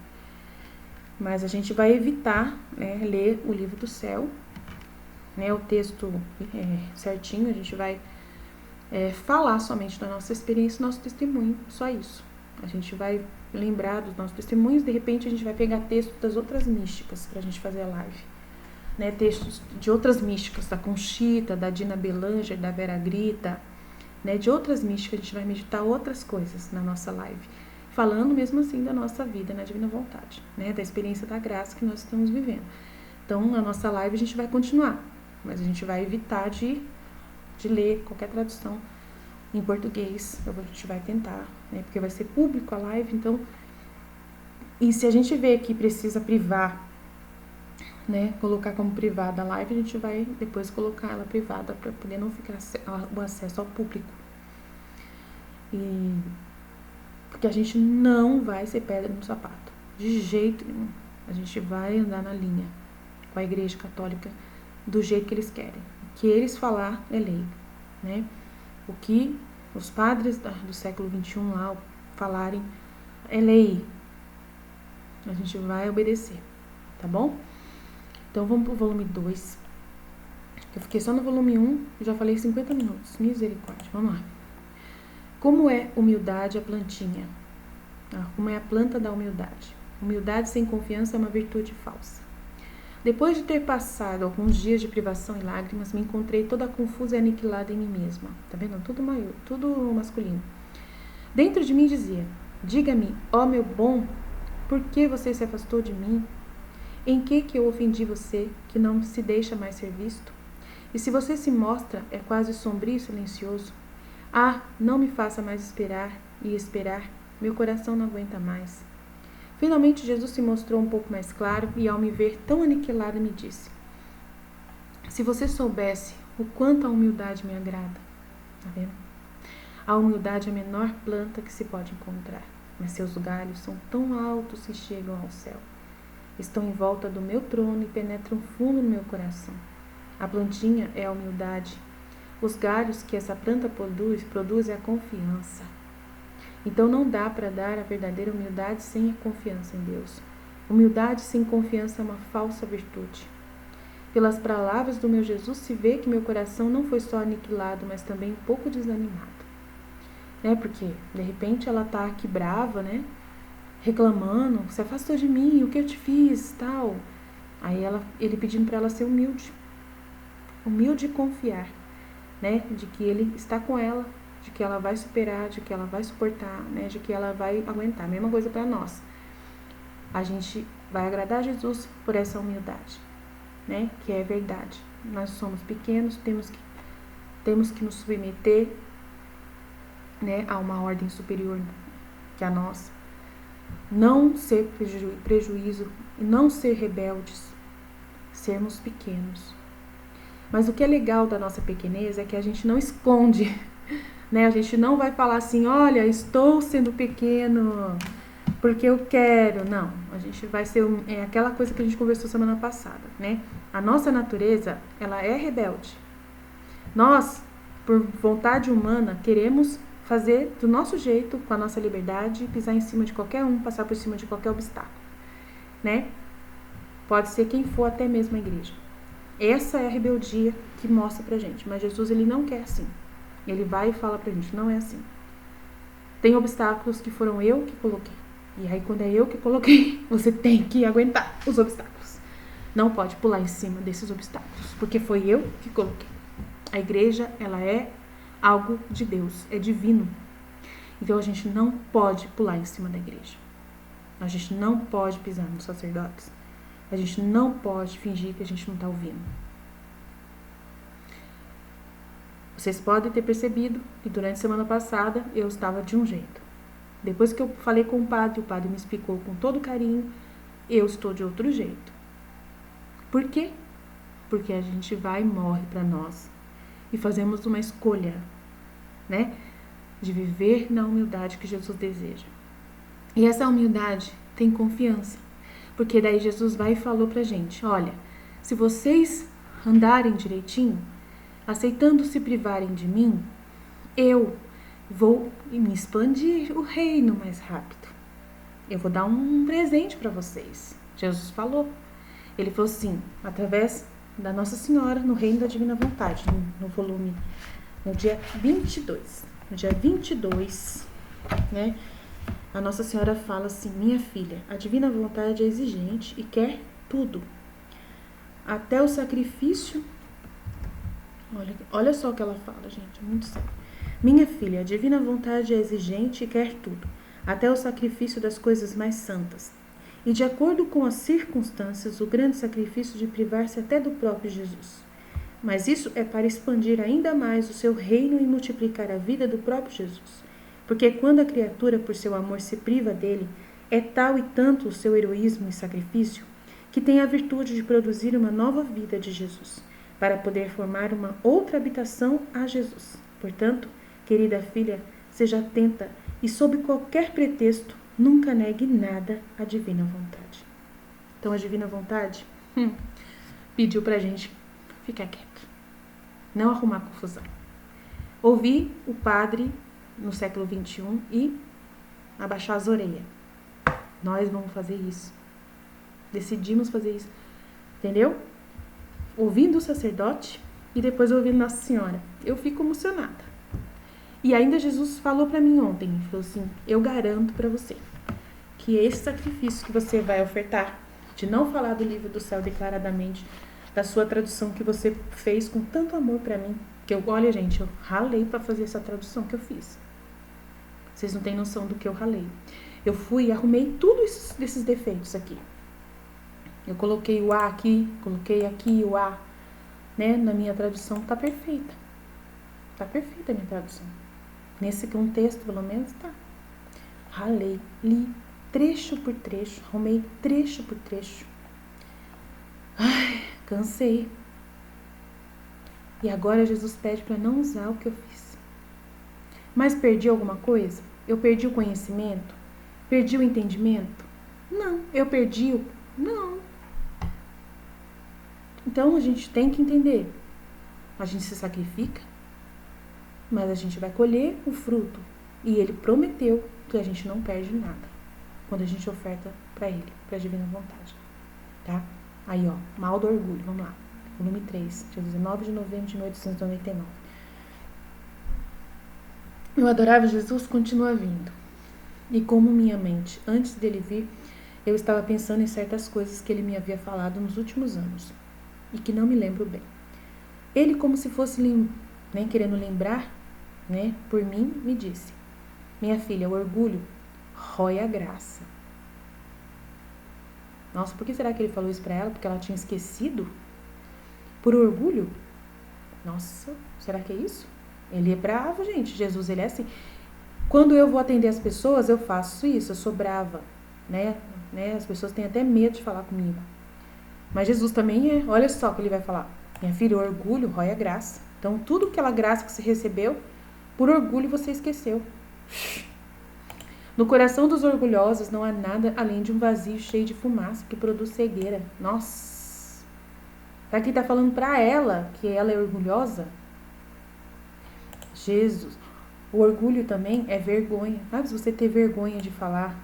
Mas a gente vai evitar, né, ler o livro do céu, né, o texto certinho. A gente vai falar somente da nossa experiência, nosso testemunho, só isso. A gente vai lembrar dos nossos testemunhos. De repente a gente vai pegar textos das outras místicas pra gente fazer a live, né, textos de outras místicas, da Conchita, da Dina Belanger, da Vera Grita, né, de outras místicas. A gente vai meditar outras coisas na nossa live, falando mesmo assim da nossa vida na divina vontade, né, da experiência da graça que nós estamos vivendo. Então, na nossa live a gente vai continuar, mas a gente vai evitar de ler qualquer tradução em português. A gente vai tentar, né, porque vai ser público a live. Então, e se a gente vê que precisa privar, né, colocar como privada a live, a gente vai depois colocar ela privada para poder não ficar o acesso ao público. E porque a gente não vai ser pedra no sapato, de jeito nenhum. A gente vai andar na linha com a Igreja Católica do jeito que eles querem. O que eles falar é lei, né? O que os padres do século XXI lá falarem é lei. A gente vai obedecer, tá bom? Então vamos pro volume 2. Eu fiquei só no volume 1 e já falei 50 minutos. Misericórdia. Vamos lá. Como é humildade a plantinha? Como é a planta da humildade? Humildade sem confiança é uma virtude falsa. Depois de ter passado alguns dias de privação e lágrimas, me encontrei toda confusa e aniquilada em mim mesma. Tá vendo? Tudo masculino. Dentro de mim dizia: diga-me, ó meu bom, por que você se afastou de mim? Em que eu ofendi você, que não se deixa mais ser visto? E se você se mostra, é quase sombrio e silencioso. Não me faça mais esperar e esperar, meu coração não aguenta mais. Finalmente Jesus se mostrou um pouco mais claro e, ao me ver tão aniquilada, me disse: se você soubesse o quanto a humildade me agrada. Tá vendo? A humildade é a menor planta que se pode encontrar, mas seus galhos são tão altos que chegam ao céu. Estão em volta do meu trono e penetram fundo no meu coração. A plantinha é a humildade. Os galhos que essa planta produz é a confiança. Então não dá para dar a verdadeira humildade sem a confiança em Deus. Humildade sem confiança é uma falsa virtude. Pelas palavras do meu Jesus se vê que meu coração não foi só aniquilado, mas também um pouco desanimado. Porque de repente ela tá aqui brava, reclamando: se afastou de mim, o que eu te fiz, tal. Aí ele pedindo para ela ser humilde e confiar, de que ele está com ela, de que ela vai superar, de que ela vai suportar, de que ela vai aguentar. Mesma coisa para nós. A gente vai agradar a Jesus por essa humildade, que é verdade. Nós somos pequenos, temos que nos submeter, a uma ordem superior que a nós. Não ser prejuízo e não ser rebeldes, sermos pequenos. Mas o que é legal da nossa pequenez é que a gente não esconde, A gente não vai falar assim: olha, estou sendo pequeno porque eu quero. Não, a gente vai ser aquela coisa que a gente conversou semana passada, A nossa natureza, ela é rebelde. Nós, por vontade humana, queremos fazer do nosso jeito, com a nossa liberdade, pisar em cima de qualquer um, passar por cima de qualquer obstáculo, Pode ser quem for, até mesmo a igreja. Essa é a rebeldia que mostra pra gente. Mas Jesus, ele não quer assim. Ele vai e fala pra gente: não é assim. Tem obstáculos que foram eu que coloquei. E aí, quando é eu que coloquei, você tem que aguentar os obstáculos. Não pode pular em cima desses obstáculos, porque foi eu que coloquei. A igreja, ela é algo de Deus, é divino. Então, a gente não pode pular em cima da igreja. A gente não pode pisar nos sacerdotes. A gente não pode fingir que a gente não está ouvindo. Vocês podem ter percebido que durante a semana passada eu estava de um jeito. Depois que eu falei com o padre me explicou com todo carinho, eu estou de outro jeito. Por quê? Porque a gente vai e morre para nós. E fazemos uma escolha, de viver na humildade que Jesus deseja. E essa humildade tem confiança. Porque daí Jesus vai e falou pra gente: olha, se vocês andarem direitinho, aceitando se privarem de mim, eu vou me expandir o reino mais rápido. Eu vou dar um presente para vocês. Jesus falou. Ele falou assim, através da Nossa Senhora, no Reino da Divina Vontade, no volume, no dia 22. No dia 22, a Nossa Senhora fala assim: minha filha, a divina vontade é exigente e quer tudo. Até o sacrifício. Olha só o que ela fala, gente, é muito sério. Minha filha, a divina vontade é exigente e quer tudo, até o sacrifício das coisas mais santas. E de acordo com as circunstâncias, o grande sacrifício de privar-se até do próprio Jesus. Mas isso é para expandir ainda mais o seu reino e multiplicar a vida do próprio Jesus. Porque quando a criatura, por seu amor, se priva dele, é tal e tanto o seu heroísmo e sacrifício, que tem a virtude de produzir uma nova vida de Jesus, para poder formar uma outra habitação a Jesus. Portanto, querida filha, seja atenta e, sob qualquer pretexto, nunca negue nada à divina vontade. Então, a divina vontade pediu pra gente ficar quieto, não arrumar confusão. Ouvir o padre no século XXI e abaixar as orelhas. Nós vamos fazer isso. Decidimos fazer isso. Entendeu? Ouvindo o sacerdote, e depois eu ouvi Nossa Senhora. Eu fico emocionada. E ainda Jesus falou para mim ontem, ele falou assim, eu garanto para você que esse sacrifício que você vai ofertar, de não falar do livro do céu declaradamente, da sua tradução que você fez com tanto amor para mim, que olha gente, eu ralei para fazer essa tradução que eu fiz. Vocês não têm noção do que eu ralei. Eu fui e arrumei tudo desses defeitos aqui. Eu coloquei o A aqui, coloquei aqui o A, né? Na minha tradução tá perfeita. Tá perfeita a minha tradução. Nesse contexto, pelo menos, tá. Ralei, li trecho por trecho, arrumei trecho por trecho. Ai, cansei. E agora Jesus pede para não usar o que eu fiz. Mas perdi alguma coisa? Eu perdi o conhecimento? Perdi o entendimento? Não. Eu perdi o... Não. Então a gente tem que entender. A gente se sacrifica, mas a gente vai colher o fruto. E ele prometeu que a gente não perde nada quando a gente oferta para ele, para a divina vontade. Tá? Aí, ó, Mal do Orgulho, vamos lá. Volume 3, dia 19 de novembro de 1899. Eu adorava Jesus, continua vindo. E como minha mente, antes dele vir, eu estava pensando em certas coisas que ele me havia falado nos últimos anos e que não me lembro bem. Ele, como se fosse querendo lembrar, por mim, me disse: minha filha, o orgulho rói a graça. Nossa, por que será que ele falou isso para ela? Porque ela tinha esquecido? Por orgulho? Nossa, será que é isso? Ele é bravo, gente. Jesus, ele é assim. Quando eu vou atender as pessoas, eu faço isso, eu sou brava, né? As pessoas têm até medo de falar comigo. Mas Jesus também é. Olha só o que ele vai falar. Minha filha, o orgulho rói a graça. Então, tudo aquela graça que você recebeu, por orgulho você esqueceu. No coração dos orgulhosos não há nada além de um vazio cheio de fumaça que produz cegueira. Nossa! Será que ele está falando para ela que ela é orgulhosa? Jesus! O orgulho também é vergonha. Se você ter vergonha de falar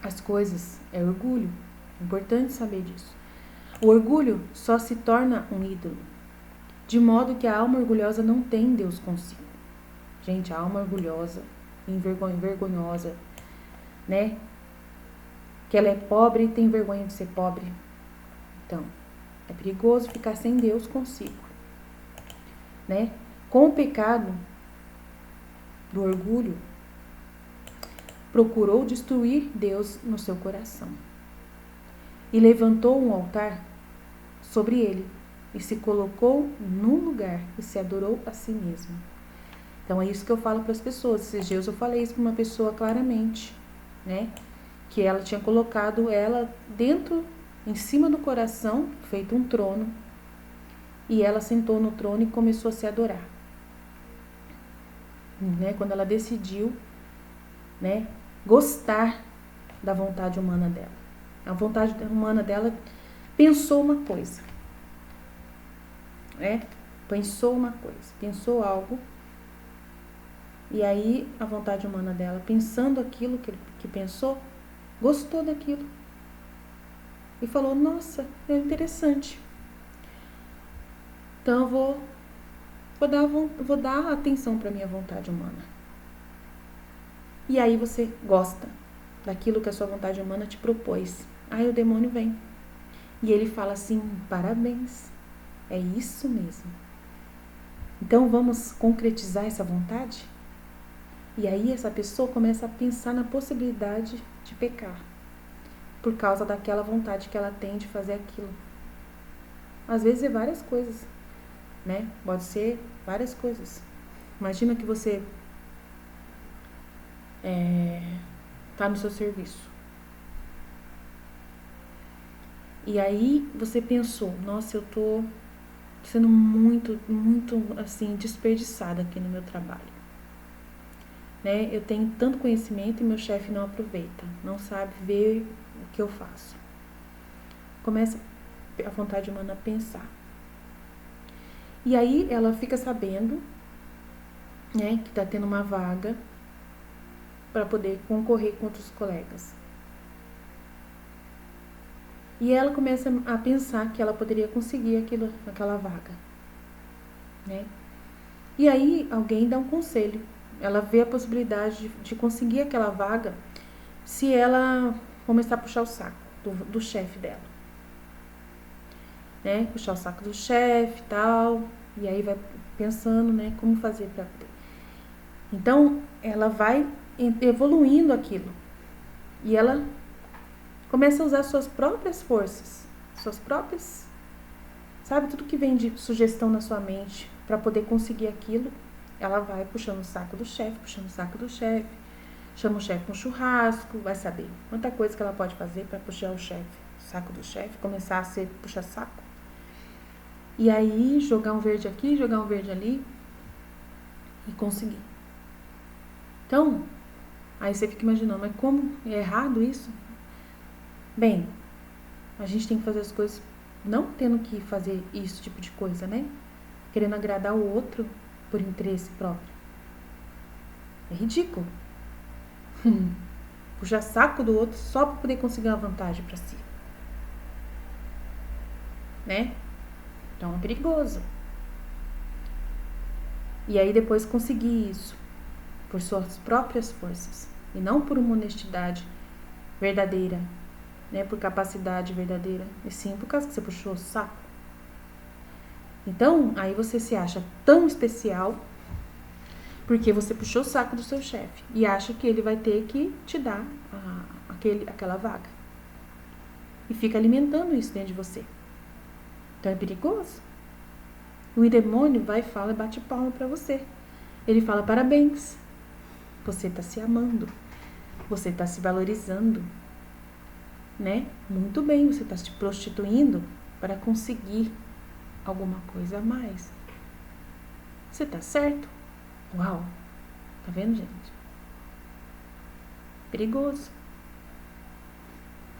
as coisas, é orgulho. É importante saber disso. O orgulho só se torna um ídolo, de modo que a alma orgulhosa não tem Deus consigo. Gente, a alma orgulhosa, vergonhosa, né? Que ela é pobre e tem vergonha de ser pobre. Então, é perigoso ficar sem Deus consigo, né? Com o pecado do orgulho, procurou destruir Deus no seu coração e levantou um altar sobre ele e se colocou num lugar e se adorou a si mesmo. Então é isso que eu falo para as pessoas. Esses dias eu falei isso para uma pessoa claramente, né? Que ela tinha colocado ela dentro, em cima do coração, feito um trono, e ela sentou no trono e começou a se adorar. Né? Quando ela decidiu, né, gostar da vontade humana dela. A vontade humana dela pensou uma coisa, né? Pensou algo, e aí a vontade humana dela, pensando aquilo que pensou, gostou daquilo e falou: nossa, é interessante, então eu vou dar atenção para minha vontade humana. E aí você gosta daquilo que a sua vontade humana te propôs. Aí o demônio vem e ele fala assim: parabéns, é isso mesmo. Então vamos concretizar essa vontade? E aí essa pessoa começa a pensar na possibilidade de pecar por causa daquela vontade que ela tem de fazer aquilo. Às vezes é várias coisas, né? Pode ser várias coisas. Imagina que você tá no seu serviço. E aí você pensou: nossa, eu tô sendo muito, muito assim, desperdiçada aqui no meu trabalho. Né? Eu tenho tanto conhecimento e meu chefe não aproveita, não sabe ver o que eu faço. Começa a vontade humana a pensar. E aí ela fica sabendo, né, que tá tendo uma vaga para poder concorrer com outros colegas. E ela começa a pensar que ela poderia conseguir aquela vaga. né? E aí alguém dá um conselho. Ela vê a possibilidade de conseguir aquela vaga se ela começar a puxar o saco do chefe dela, né? Puxar o saco do chefe e tal. E aí vai pensando, né, como fazer para poder. Então, ela vai evoluindo aquilo. E ela começa a usar suas próprias forças, suas próprias, sabe, tudo que vem de sugestão na sua mente para poder conseguir aquilo. Ela vai puxando o saco do chefe, puxando o saco do chefe, chama o chefe para um churrasco, vai saber quanta coisa que ela pode fazer para puxar o saco do chefe, começar a ser puxa saco. E aí jogar um verde aqui, jogar um verde ali e conseguir. Então, aí você fica imaginando, mas como é errado isso? Bem, a gente tem que fazer as coisas não tendo que fazer esse tipo de coisa, né? Querendo agradar o outro por interesse próprio. É ridículo. Puxar saco do outro só para poder conseguir uma vantagem para si. Né? Então é perigoso. E aí depois conseguir isso por suas próprias forças e não por uma honestidade verdadeira, né? Por capacidade verdadeira, e sim por causa que você puxou o saco. Então, aí você se acha tão especial porque você puxou o saco do seu chefe e acha que ele vai ter que te dar aquela vaga. E fica alimentando isso dentro de você. Então é perigoso. O demônio vai e fala, bate palma para você. Ele fala, parabéns, você está se amando, você está se valorizando, né? Muito bem, você está se prostituindo para conseguir alguma coisa a mais. Você está certo? Uau! Tá vendo, gente? Perigoso.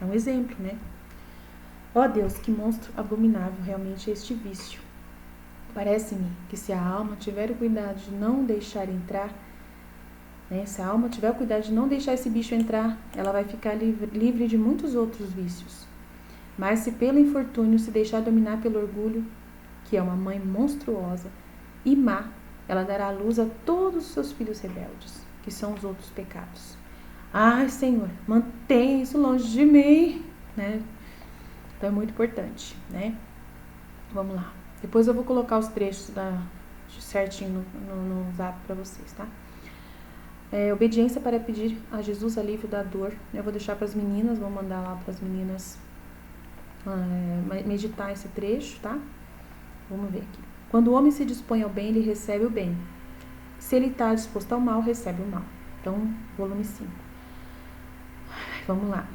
É um exemplo, né? Ó Deus, que monstro abominável realmente é este vício. Parece-me que se a alma tiver o cuidado de não deixar entrar, né? Se a alma tiver o cuidado de não deixar esse bicho entrar, ela vai ficar livre de muitos outros vícios. Mas se pelo infortúnio se deixar dominar pelo orgulho, que é uma mãe monstruosa e má, ela dará à luz a todos os seus filhos rebeldes, que são os outros pecados. Ai, Senhor, mantenha isso longe de mim, né? Então é muito importante, né? Vamos lá. Depois eu vou colocar os trechos certinho no zap para vocês, tá? Obediência para pedir a Jesus alívio da dor. Eu vou deixar para as meninas, vou mandar lá para as meninas meditar esse trecho, tá? Vamos ver aqui. Quando o homem se dispõe ao bem, ele recebe o bem. Se ele está disposto ao mal, recebe o mal. Então, volume 5. Vamos lá.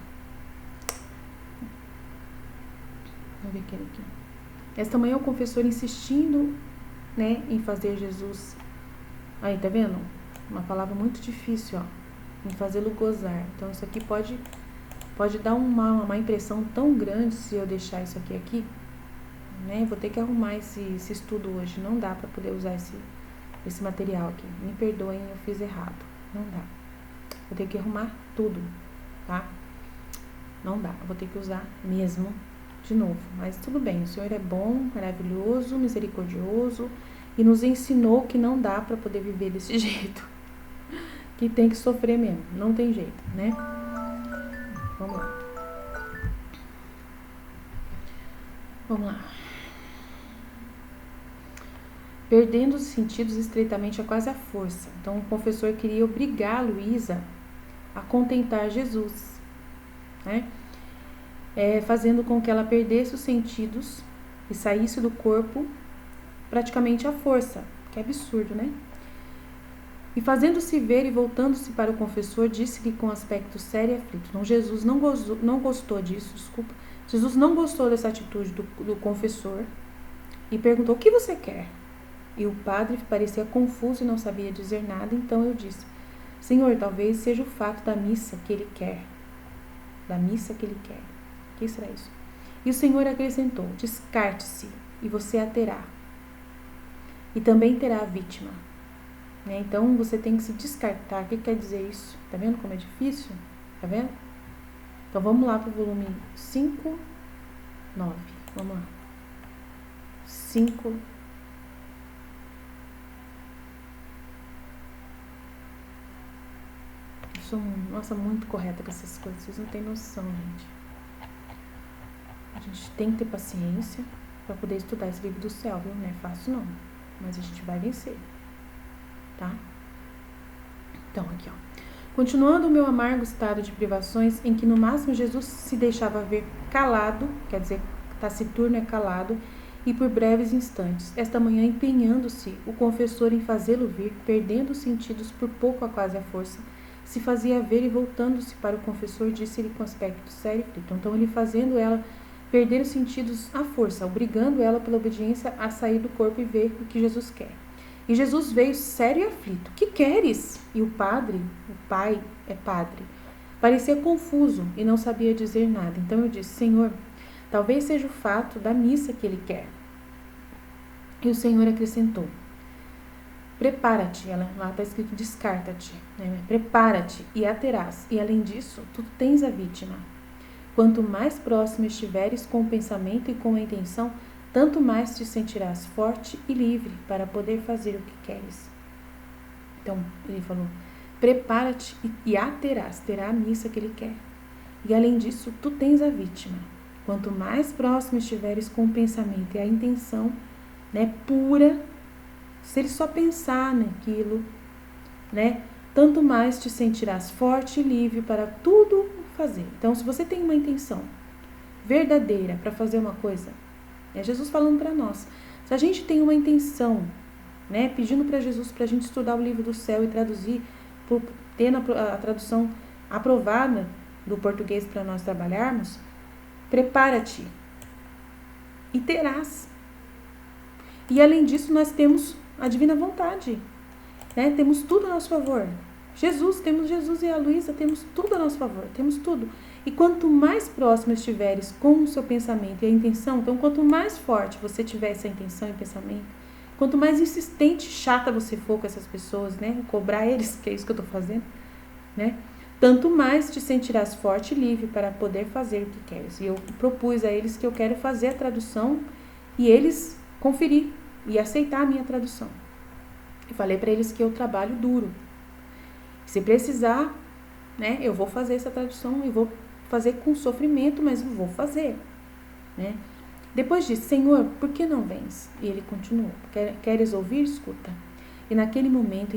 Vamos ver aquele aqui. Esta manhã o confessor insistindo, né, em fazer Jesus... Aí, tá vendo? Uma palavra muito difícil, ó. Em fazê-lo gozar. Então, isso aqui pode dar uma má impressão tão grande se eu deixar isso aqui, né? Vou ter que arrumar esse estudo hoje. Não dá para poder usar esse material aqui. Me perdoem, eu fiz errado. Não dá. Vou ter que arrumar tudo, tá? Não dá. Eu vou ter que usar mesmo de novo. Mas tudo bem. O Senhor é bom, maravilhoso, misericordioso e nos ensinou que não dá para poder viver desse jeito. Que tem que sofrer mesmo. Não tem jeito, né? Vamos lá. Vamos lá. Perdendo os sentidos estreitamente é quase a força. Então, o confessor queria obrigar a Luísa a contentar Jesus, né? Fazendo com que ela perdesse os sentidos e saísse do corpo praticamente à força, que é absurdo, né? E fazendo-se ver e voltando-se para o confessor, disse-lhe com aspecto sério e aflito. Então, Jesus não gostou disso, desculpa. Jesus não gostou dessa atitude do confessor e perguntou, o que você quer? E o padre parecia confuso e não sabia dizer nada, então eu disse, Senhor, talvez seja o fato da missa que ele quer. Da missa que ele quer. O que será isso? E o Senhor acrescentou, descarte-se e você a terá. E também terá a vítima. Né? Então, você tem que se descartar. O que quer dizer isso? Tá vendo como é difícil? Tá vendo? Então, vamos lá pro volume 5, 9. Vamos lá. 5, sou, nossa, muito correta com essas coisas. Vocês não têm noção, gente. A gente tem que ter paciência para poder estudar esse livro do céu, viu? Não é fácil, não. Mas a gente vai vencer, tá? Então, aqui, ó. Continuando o meu amargo estado de privações, em que no máximo Jesus se deixava ver calado, quer dizer, taciturno é calado, e por breves instantes, esta manhã empenhando-se o confessor em fazê-lo vir, perdendo os sentidos por pouco a quase a força, se fazia ver e voltando-se para o confessor, disse-lhe com aspecto sério e aflito. Então ele fazendo ela perder os sentidos à força, obrigando ela pela obediência a sair do corpo e ver o que Jesus quer. E Jesus veio sério e aflito. Que queres? E o pai é padre, parecia confuso e não sabia dizer nada. Então eu disse, Senhor, talvez seja o fato da missa que ele quer. E o Senhor acrescentou, prepara-te, lá está escrito descarta-te, né? Prepara-te e a terás. E além disso, tu tens a vítima. Quanto mais próximo estiveres com o pensamento e com a intenção, tanto mais te sentirás forte e livre para poder fazer o que queres. Então, ele falou, prepara-te e a terás, terá a missa que ele quer. E além disso, tu tens a vítima. Quanto mais próximo estiveres com o pensamento e a intenção, né, pura, se ele só pensar naquilo, né, tanto mais te sentirás forte e livre para tudo fazer. Então, se você tem uma intenção verdadeira para fazer uma coisa, é Jesus falando para nós. Se a gente tem uma intenção, né, pedindo para Jesus para a gente estudar o livro do céu e traduzir, tendo a tradução aprovada do português para nós trabalharmos, prepara-te e terás. E além disso, nós temos a divina vontade, né? Temos tudo a nosso favor. Temos Jesus e a Luísa, temos tudo a nosso favor, temos tudo. E quanto mais próximo estiveres com o seu pensamento e a intenção, então quanto mais forte você tiver essa intenção e pensamento, quanto mais insistente, chata você for com essas pessoas, né? Cobrar eles, que é isso que eu estou fazendo, né? Tanto mais te sentirás forte e livre para poder fazer o que queres. E eu propus a eles que eu quero fazer a tradução e eles conferir e aceitar a minha tradução. Eu falei para eles que eu trabalho duro. Se precisar, né, eu vou fazer essa tradução e vou fazer com sofrimento, mas eu vou fazer, né? Depois disse, Senhor, por que não vens? E ele continuou, queres ouvir? Escuta. E naquele momento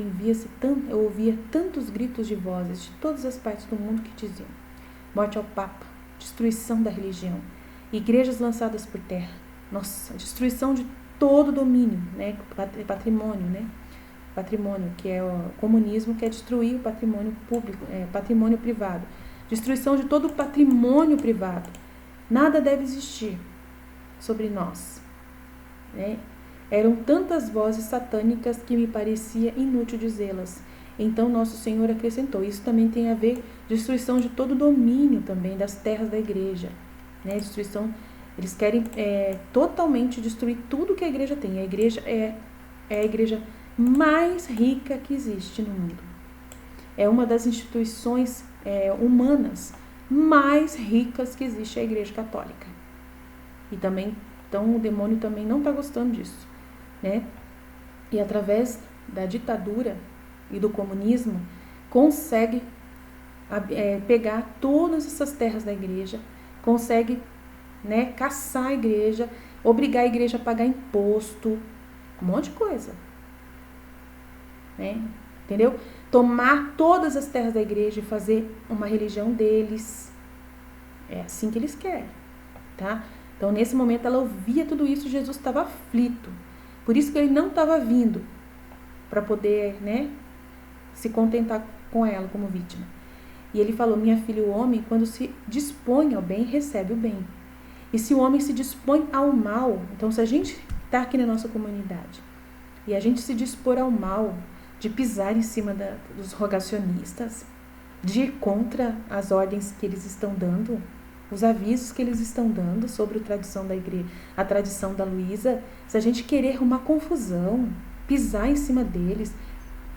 eu ouvia tantos gritos de vozes de todas as partes do mundo que diziam, morte ao Papa, destruição da religião, igrejas lançadas por terra, nossa, destruição de todo domínio, né, patrimônio, né? Patrimônio, que é o comunismo, que é destruir o patrimônio público, patrimônio privado. Destruição de todo o patrimônio privado. Nada deve existir sobre nós, né? Eram tantas vozes satânicas que me parecia inútil dizê-las. Então nosso Senhor acrescentou, isso também tem a ver destruição de todo o domínio também das terras da igreja, né? Destruição, eles querem totalmente destruir tudo que a igreja tem. A igreja é a igreja mais rica que existe no mundo. É uma das instituições humanas mais ricas que existe, a Igreja Católica. E também, então o demônio também não está gostando disso, né? E através da ditadura e do comunismo, consegue pegar todas essas terras da igreja, consegue, né, caçar a igreja, obrigar a igreja a pagar imposto, um monte de coisa. Né? Entendeu? Tomar todas as terras da igreja e fazer uma religião deles. É assim que eles querem, tá? Então, nesse momento, ela ouvia tudo isso, Jesus estava aflito. Por isso que ele não estava vindo para poder, né, se contentar com ela como vítima. E ele falou, minha filha, o homem, quando se dispõe ao bem, recebe o bem. E se o homem se dispõe ao mal, então se a gente está aqui na nossa comunidade e a gente se dispor ao mal, de pisar em cima dos rogacionistas, de ir contra as ordens que eles estão dando, os avisos que eles estão dando sobre a tradição da igreja, a tradição da Luísa, se a gente querer arrumar confusão, pisar em cima deles,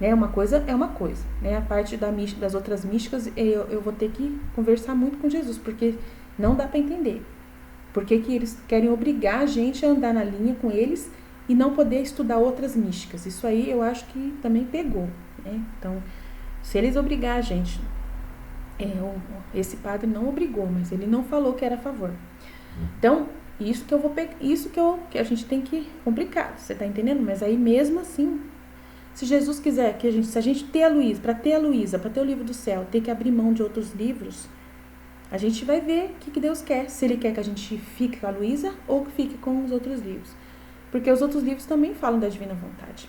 né, uma coisa é uma coisa, né, a parte das outras místicas eu vou ter que conversar muito com Jesus, porque não dá para entender, porque que eles querem obrigar a gente a andar na linha com eles e não poder estudar outras místicas. Isso aí eu acho que também pegou, né? Então, se eles obrigar a gente esse padre não obrigou, mas ele não falou que era a favor. Então, que a gente tem que complicar, você tá entendendo? Mas aí mesmo assim, se Jesus quiser que se a gente ter a Luísa, para ter o livro do céu, ter que abrir mão de outros livros, a gente vai ver o que Deus quer. Se Ele quer que a gente fique com a Luísa ou que fique com os outros livros. Porque os outros livros também falam da divina vontade.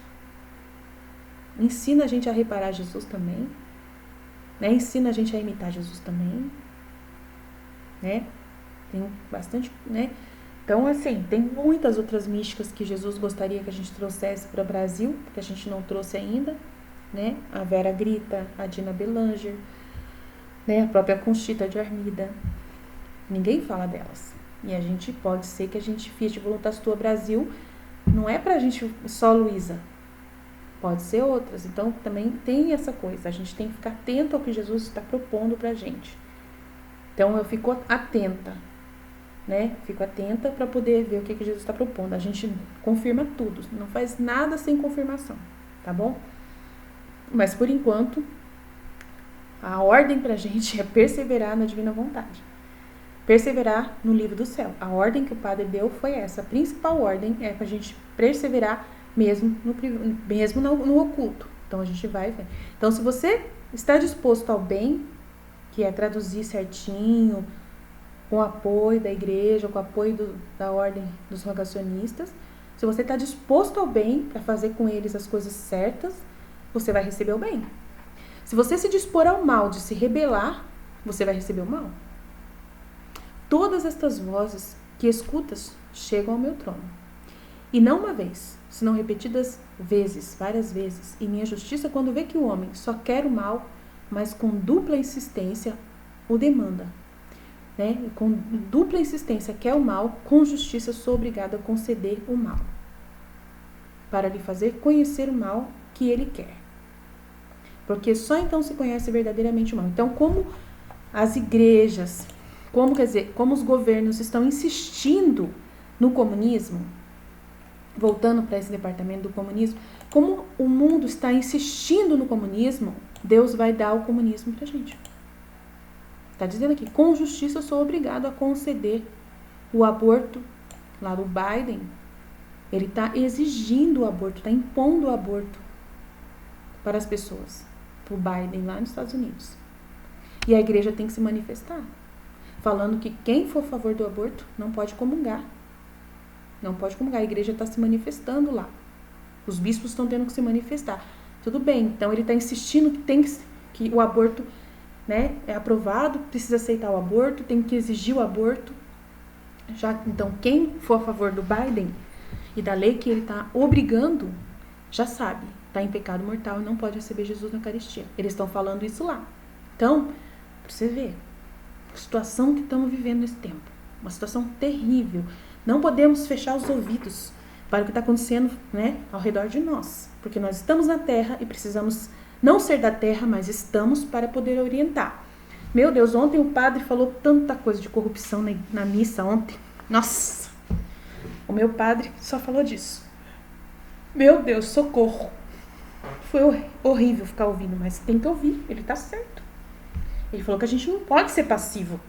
Ensina a gente a reparar Jesus também. Né? Ensina a gente a imitar Jesus também. Né? Tem bastante, né? Então, assim, tem muitas outras místicas que Jesus gostaria que a gente trouxesse para o Brasil, que a gente não trouxe ainda, né? A Vera Grita, a Dina Belanger, né? A própria Conchita de Armida. Ninguém fala delas. E a gente pode ser que a gente fique de Voluntas Tua Brasil, não é pra gente só Luísa. Pode ser outras. Então, também tem essa coisa. A gente tem que ficar atento ao que Jesus está propondo pra gente. Então, eu fico atenta. Né? Fico atenta para poder ver o que Jesus está propondo. A gente confirma tudo, não faz nada sem confirmação, tá bom? Mas por enquanto, a ordem pra gente é perseverar na divina vontade. Perseverar no livro do céu. A ordem que o padre deu foi essa. A principal ordem é pra gente perseverar mesmo no oculto. Então a gente vai ver. Então, se você está disposto ao bem, que é traduzir certinho, com o apoio da igreja, com o apoio da ordem dos rogacionistas, se você está disposto ao bem, para fazer com eles as coisas certas, você vai receber o bem. Se você se dispor ao mal, de se rebelar, você vai receber o mal. Todas estas vozes que escutas chegam ao meu trono. E não uma vez, senão repetidas vezes, várias vezes. E minha justiça, quando vê que o homem só quer o mal, mas com dupla insistência o demanda. Né? Com dupla insistência quer o mal, com justiça sou obrigado a conceder o mal, para lhe fazer conhecer o mal que ele quer. Porque só então se conhece verdadeiramente o mal. Então, como as igrejas, como os governos estão insistindo no comunismo, voltando para esse departamento do comunismo, como o mundo está insistindo no comunismo, Deus vai dar o comunismo pra gente. Está dizendo aqui, com justiça eu sou obrigado a conceder o aborto. Lá do Biden, ele está exigindo o aborto, está impondo o aborto para as pessoas. O Biden lá nos Estados Unidos. E a igreja tem que se manifestar, falando que quem for a favor do aborto não pode comungar. Não pode comungar, a igreja está se manifestando lá. Os bispos estão tendo que se manifestar. Tudo bem, então ele está insistindo que o aborto, né, é aprovado, precisa aceitar o aborto, tem que exigir o aborto. Então, quem for a favor do Biden e da lei que ele está obrigando, já sabe, está em pecado mortal e não pode receber Jesus na Eucaristia. Eles estão falando isso lá. Então, para você ver, a situação que estamos vivendo nesse tempo, uma situação terrível. Não podemos fechar os ouvidos para o que está acontecendo, né, ao redor de nós, porque nós estamos na Terra e precisamos não ser da terra, mas estamos para poder orientar. Meu Deus, ontem o padre falou tanta coisa de corrupção na missa ontem. Nossa, o meu padre só falou disso. Meu Deus, socorro. Foi horrível ficar ouvindo, mas tem que ouvir, ele tá certo. Ele falou que a gente não pode ser passivo,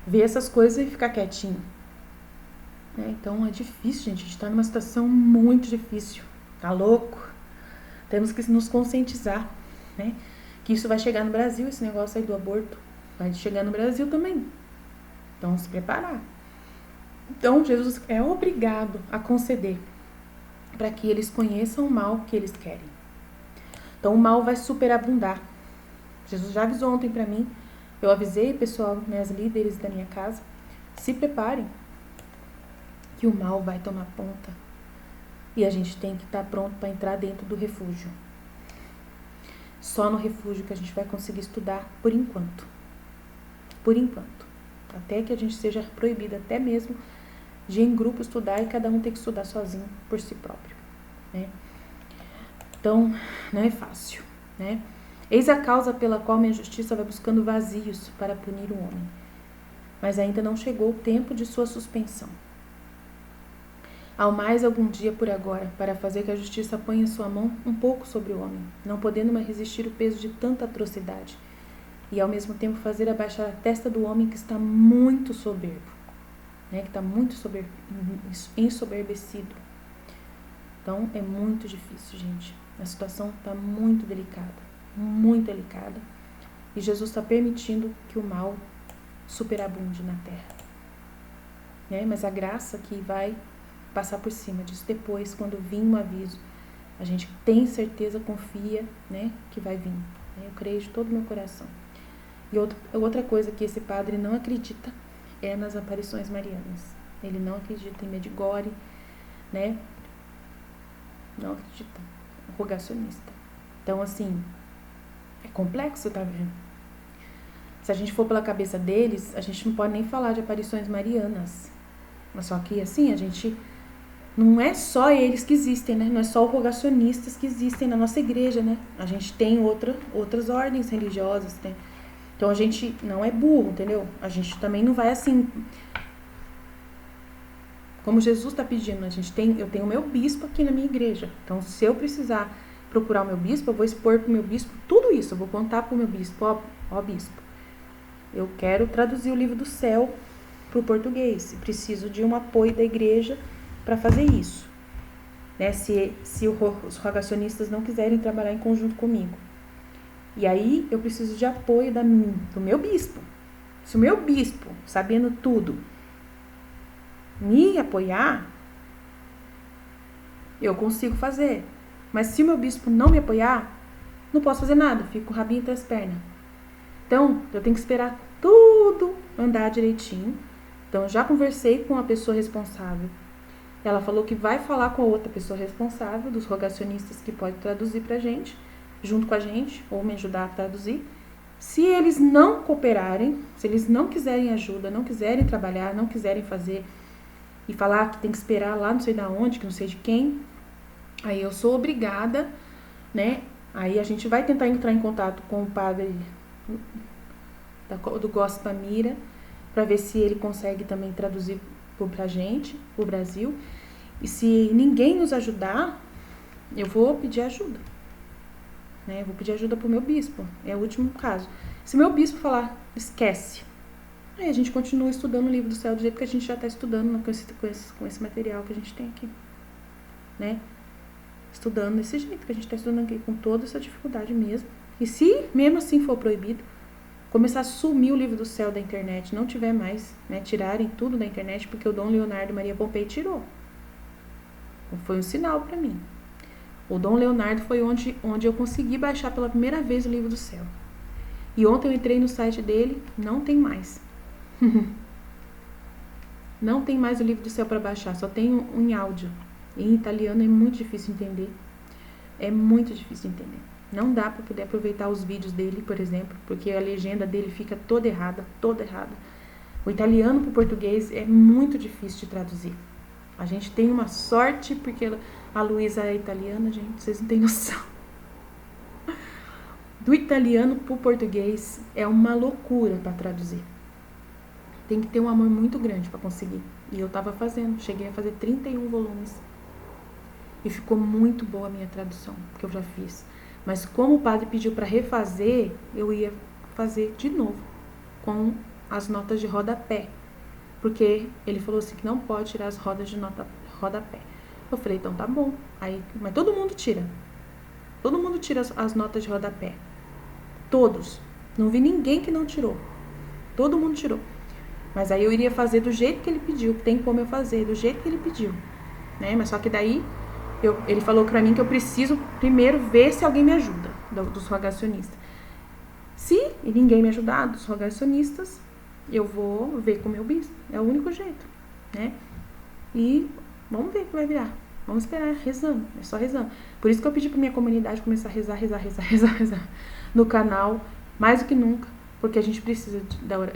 ver essas coisas e ficar quietinho. Então é difícil, gente, a gente tá numa situação muito difícil. Tá louco? Temos que nos conscientizar. Né? Que isso vai chegar no Brasil, esse negócio aí do aborto vai chegar no Brasil também. Então, se preparar. Então, Jesus é obrigado a conceder para que eles conheçam o mal que eles querem. Então, o mal vai superabundar. Jesus já avisou ontem para mim, eu avisei o pessoal, minhas líderes da minha casa, se preparem, que o mal vai tomar conta. E a gente tem que estar pronto para entrar dentro do refúgio. Só no refúgio que a gente vai conseguir estudar por enquanto. Por enquanto. Até que a gente seja proibido até mesmo de ir em grupo estudar e cada um ter que estudar sozinho por si próprio. Né? Então, não é fácil. Né? Eis a causa pela qual minha justiça vai buscando vazios para punir o homem. Mas ainda não chegou o tempo de sua suspensão. Ao mais algum dia por agora, para fazer que a justiça ponha sua mão um pouco sobre o homem, não podendo mais resistir o peso de tanta atrocidade. e ao mesmo tempo fazer abaixar a testa do homem que está muito soberbo, né? Que está muito ensoberbecido. Então, é muito difícil, gente. A situação está muito delicada, muito delicada. E Jesus está permitindo que o mal superabunde na terra, né? Mas a graça que vai passar por cima disso depois, quando vir um aviso, a gente tem certeza, confia, né, que vai vir. Eu creio de todo o meu coração. E outra coisa que esse padre não acredita é nas aparições marianas. Ele não acredita em Medjugorje, né? Não acredita. É rogacionista. Então, assim, é complexo, tá vendo? Se a gente for pela cabeça deles, a gente não pode nem falar de aparições marianas. Mas só que, assim, a gente... Não é só eles que existem, né? Não é só os rogacionistas que existem na nossa igreja, né? A gente tem outras ordens religiosas, né? Então, a gente não é burro, entendeu? A gente também não vai assim... Como Jesus está pedindo, eu tenho o meu bispo aqui na minha igreja. Então, se eu precisar procurar o meu bispo, eu vou expor para o meu bispo tudo isso. Eu vou contar para o meu bispo, ó bispo, eu quero traduzir o livro do céu para o português. Preciso de um apoio da igreja para fazer isso, né? Se os rogacionistas não quiserem trabalhar em conjunto comigo. E aí eu preciso de apoio do meu bispo. Se o meu bispo, sabendo tudo, me apoiar, eu consigo fazer. Mas se o meu bispo não me apoiar, não posso fazer nada, fico com o rabinho entre as pernas. Então, eu tenho que esperar tudo andar direitinho. Então, já conversei com a pessoa responsável. Ela falou que vai falar com a outra pessoa responsável, dos rogacionistas, que pode traduzir pra gente, junto com a gente, ou me ajudar a traduzir. Se eles não cooperarem, se eles não quiserem ajuda, não quiserem trabalhar, não quiserem fazer, e falar que tem que esperar lá não sei da onde, que não sei de quem, aí eu sou obrigada, né? Aí a gente vai tentar entrar em contato com o padre do Gospel Mira, para ver se ele consegue também traduzir pra gente, pro Brasil. E se ninguém nos ajudar, eu vou pedir ajuda, né? Eu vou pedir ajuda pro meu bispo, é o último caso. Se meu bispo falar, esquece, aí a gente continua estudando o livro do céu do jeito que a gente já está estudando com esse material que a gente tem aqui, né? Estudando desse jeito que a gente está estudando aqui, com toda essa dificuldade mesmo. E se mesmo assim for proibido, começar a sumir o livro do céu da internet, não tiver mais, né? Tirarem tudo da internet, porque o Dom Leonardo Maria Pompei tirou. Foi um sinal para mim. O Dom Leonardo foi onde eu consegui baixar pela primeira vez o livro do céu. E ontem eu entrei no site dele, não tem mais. Não tem mais o livro do céu para baixar, só tem um em áudio. Em italiano é muito difícil entender. É muito difícil entender. Não dá para poder aproveitar os vídeos dele, por exemplo, porque a legenda dele fica toda errada, toda errada. O italiano para o português é muito difícil de traduzir. A gente tem uma sorte, porque a Luísa é italiana, gente, vocês não têm noção. Do italiano para o português é uma loucura para traduzir. Tem que ter um amor muito grande para conseguir. E eu estava fazendo, cheguei a fazer 31 volumes. E ficou muito boa a minha tradução, que eu já fiz. Mas como o padre pediu para refazer, eu ia fazer de novo, com as notas de rodapé. Porque ele falou assim que não pode tirar as rodas de rodapé. Eu falei, então tá bom. Aí, mas todo mundo tira. Todo mundo tira as notas de rodapé. Todos. Não vi ninguém que não tirou. Todo mundo tirou. Mas aí eu iria fazer do jeito que ele pediu. Tem como eu fazer, do jeito que ele pediu, né? Mas só que daí, ele falou pra mim que eu preciso primeiro ver se alguém me ajuda, dos rogacionistas. Se ninguém me ajudar, dos rogacionistas, eu vou ver com o meu bispo. É o único jeito, né? E vamos ver o que vai virar. Vamos esperar, rezando. É só rezando. Por isso que eu pedi pra minha comunidade começar a rezar no canal, mais do que nunca. Porque a gente precisa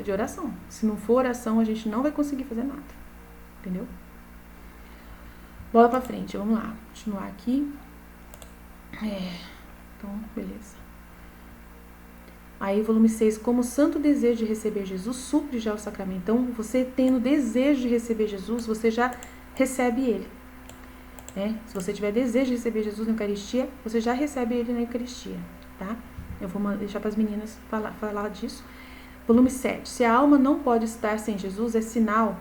de oração. Se não for oração, a gente não vai conseguir fazer nada. Entendeu? Bola pra frente, vamos lá. Continuar aqui. Então, beleza. Aí, volume 6. Como o santo desejo de receber Jesus supre já o sacramento. Então, você tendo desejo de receber Jesus, você já recebe ele. Né? Se você tiver desejo de receber Jesus na Eucaristia, você já recebe ele na Eucaristia. Tá? Eu vou deixar para as meninas falar disso. Volume 7. Se a alma não pode estar sem Jesus, é sinal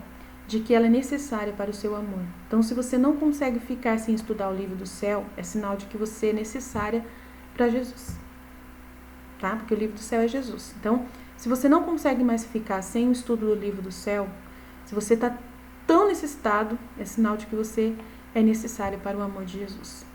de que ela é necessária para o seu amor. Então, se você não consegue ficar sem estudar o livro do céu, é sinal de que você é necessária para Jesus. Tá? Porque o livro do céu é Jesus. Então, se você não consegue mais ficar sem o estudo do livro do céu, se você está tão necessitado, é sinal de que você é necessário para o amor de Jesus.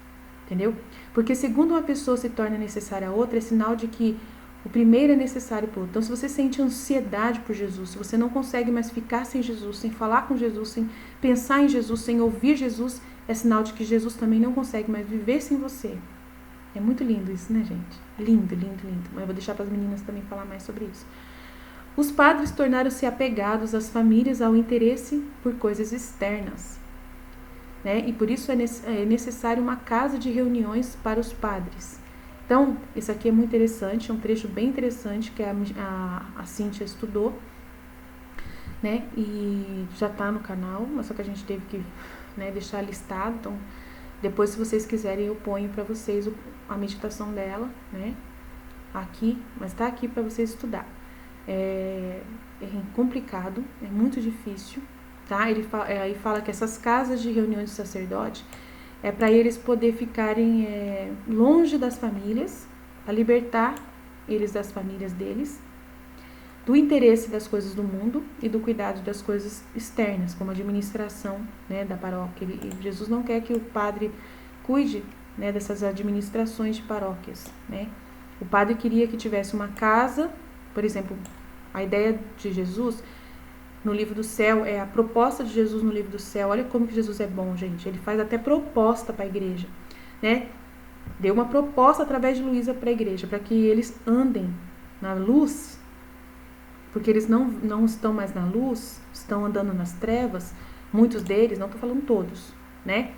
Entendeu? Porque segundo uma pessoa se torna necessária a outra, é sinal de que o primeiro é necessário para o outro. Então, se você sente ansiedade por Jesus, se você não consegue mais ficar sem Jesus, sem falar com Jesus, sem pensar em Jesus, sem ouvir Jesus, é sinal de que Jesus também não consegue mais viver sem você. É muito lindo isso, né, gente? Lindo, lindo, lindo. Mas eu vou deixar para as meninas também falar mais sobre isso. Os padres tornaram-se apegados às famílias, ao interesse por coisas externas. Né? E por isso é necessário uma casa de reuniões para os padres. Então, isso aqui é muito interessante, é um trecho bem interessante que a Cíntia estudou, né? E já está no canal, mas só que a gente teve que, né, deixar listado. Então, depois, se vocês quiserem, eu ponho para vocês a meditação dela, né? Aqui, mas está aqui para vocês estudar. É complicado, é muito difícil, tá? Aí fala que essas casas de reuniões de sacerdote é para eles poder ficarem longe das famílias, para libertar eles das famílias deles, do interesse das coisas do mundo e do cuidado das coisas externas, como a administração, né, da paróquia. Jesus não quer que o padre cuide, né, dessas administrações de paróquias, né? O padre queria que tivesse uma casa, por exemplo, a ideia de Jesus no livro do céu, a proposta de Jesus no livro do céu. Olha como que Jesus é bom, gente. Ele faz até proposta para a igreja, né? Deu uma proposta através de Luísa para a igreja, para que eles andem na luz, porque eles não estão mais na luz, estão andando nas trevas. Muitos deles, não estou falando todos, né?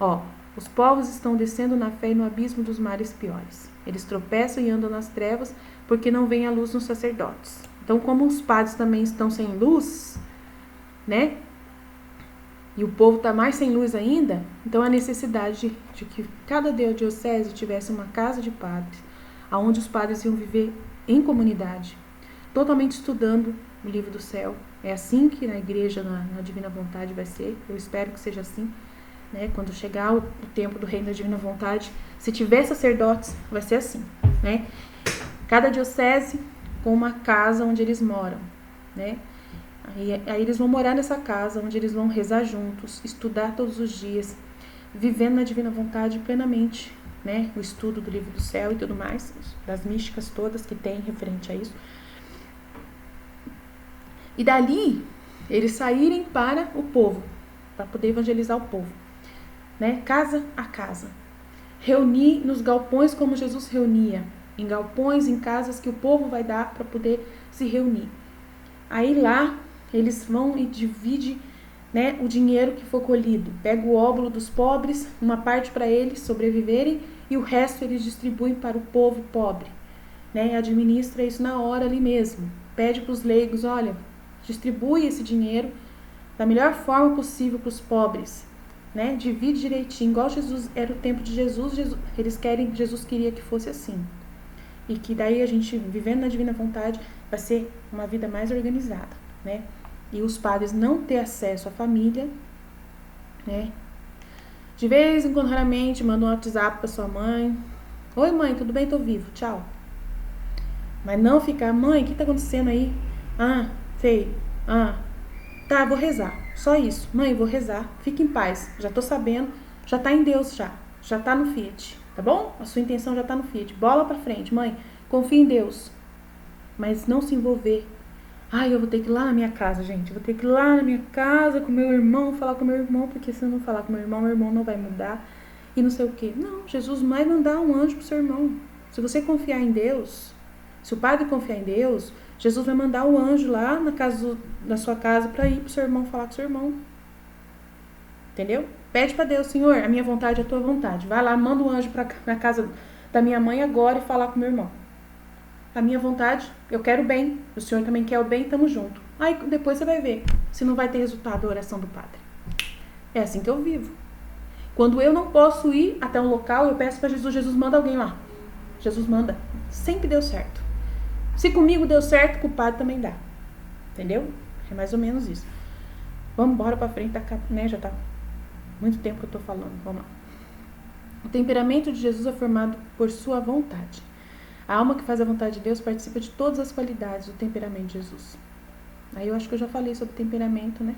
Ó, os povos estão descendo na fé e no abismo dos mares piores. Eles tropeçam e andam nas trevas porque não vem a luz nos sacerdotes. Então, como os padres também estão sem luz, né? E o povo está mais sem luz ainda, então a necessidade de que cada diocese tivesse uma casa de padres, onde os padres iam viver em comunidade, totalmente estudando o livro do céu. É assim que na igreja, na Divina Vontade vai ser. Eu espero que seja assim, né? Quando chegar o tempo do reino da Divina Vontade, se tiver sacerdotes, vai ser assim, né? Cada diocese com uma casa onde eles moram, né? Aí eles vão morar nessa casa, onde eles vão rezar juntos, estudar todos os dias, vivendo na Divina Vontade plenamente, né? O estudo do livro do céu e tudo mais, das místicas todas que tem referente a isso. E dali, eles saírem para o povo, para poder evangelizar o povo, né? Casa a casa. Reunir nos galpões como Jesus reunia, em galpões, em casas que o povo vai dar para poder se reunir. Aí lá, eles vão e dividem, né, o dinheiro que for colhido. Pega o óbolo dos pobres, uma parte para eles sobreviverem e o resto eles distribuem para o povo pobre, né? Administra isso na hora ali mesmo. Pede para os leigos, olha, distribui esse dinheiro da melhor forma possível para os pobres, né? Divide direitinho, igual Jesus, era o tempo de Jesus, Jesus queria que fosse assim. E que daí a gente, vivendo na Divina Vontade, vai ser uma vida mais organizada, né? E os padres não ter acesso à família, né? De vez em quando, raramente, manda um WhatsApp para sua mãe. Oi, mãe, tudo bem? Tô vivo, tchau. Mas não ficar, mãe, o que tá acontecendo aí? Sei. Tá, vou rezar. Só isso. Mãe, vou rezar. Fique em paz. Já tô sabendo. Já tá em Deus já. Já tá no Fiat. Tá bom? A sua intenção já tá no Fiat. Bola pra frente, mãe. Confia em Deus. Mas não se envolver. Eu vou ter que ir lá na minha casa, gente. Eu vou ter que ir lá na minha casa com meu irmão, falar com meu irmão, porque se eu não falar com meu irmão não vai mudar. E não sei o quê. Não, Jesus vai mandar um anjo pro seu irmão. Se você confiar em Deus, se o padre confiar em Deus, Jesus vai mandar o anjo lá na sua casa para ir pro seu irmão falar com seu irmão. Entendeu? Pede para Deus, Senhor, a minha vontade é a tua vontade. Vai lá, manda um anjo na casa da minha mãe agora e falar com meu irmão. A minha vontade, eu quero o bem. O Senhor também quer o bem, tamo junto. Aí depois você vai ver se não vai ter resultado a oração do padre. É assim que eu vivo. Quando eu não posso ir até um local, eu peço para Jesus, manda alguém lá. Jesus manda. Sempre deu certo. Se comigo deu certo, com o padre também dá. Entendeu? É mais ou menos isso. Vamos embora pra frente, né? Já tá muito tempo que eu tô falando. Vamos lá. O temperamento de Jesus é formado por sua vontade. A alma que faz a vontade de Deus participa de todas as qualidades do temperamento de Jesus. Aí eu acho que eu já falei sobre temperamento, né?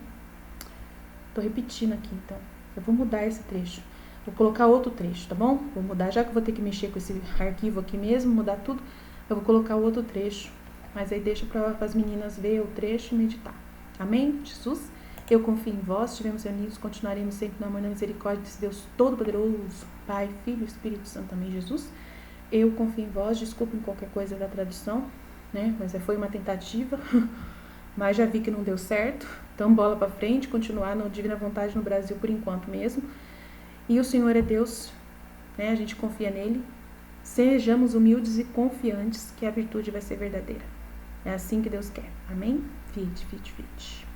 Tô repetindo aqui, então. Eu vou mudar esse trecho. Vou colocar outro trecho, tá bom? Vou mudar, já que eu vou ter que mexer com esse arquivo aqui mesmo, mudar tudo, eu vou colocar o outro trecho. Mas aí deixa para as meninas ver o trecho e meditar. Amém? Jesus? Eu confio em vós, estivemos reunidos, continuaremos sempre no amor e na misericórdia desse Deus Todo-Poderoso, Pai, Filho e Espírito Santo. Amém, Jesus? Eu confio em vós, desculpem qualquer coisa da tradução, né? Mas foi uma tentativa, mas já vi que não deu certo. Então, bola para frente, continuar no Divina Vontade no Brasil por enquanto mesmo. E o Senhor é Deus, né? A gente confia nele. Sejamos humildes e confiantes que a virtude vai ser verdadeira. É assim que Deus quer. Amém? Fide, fide, fide.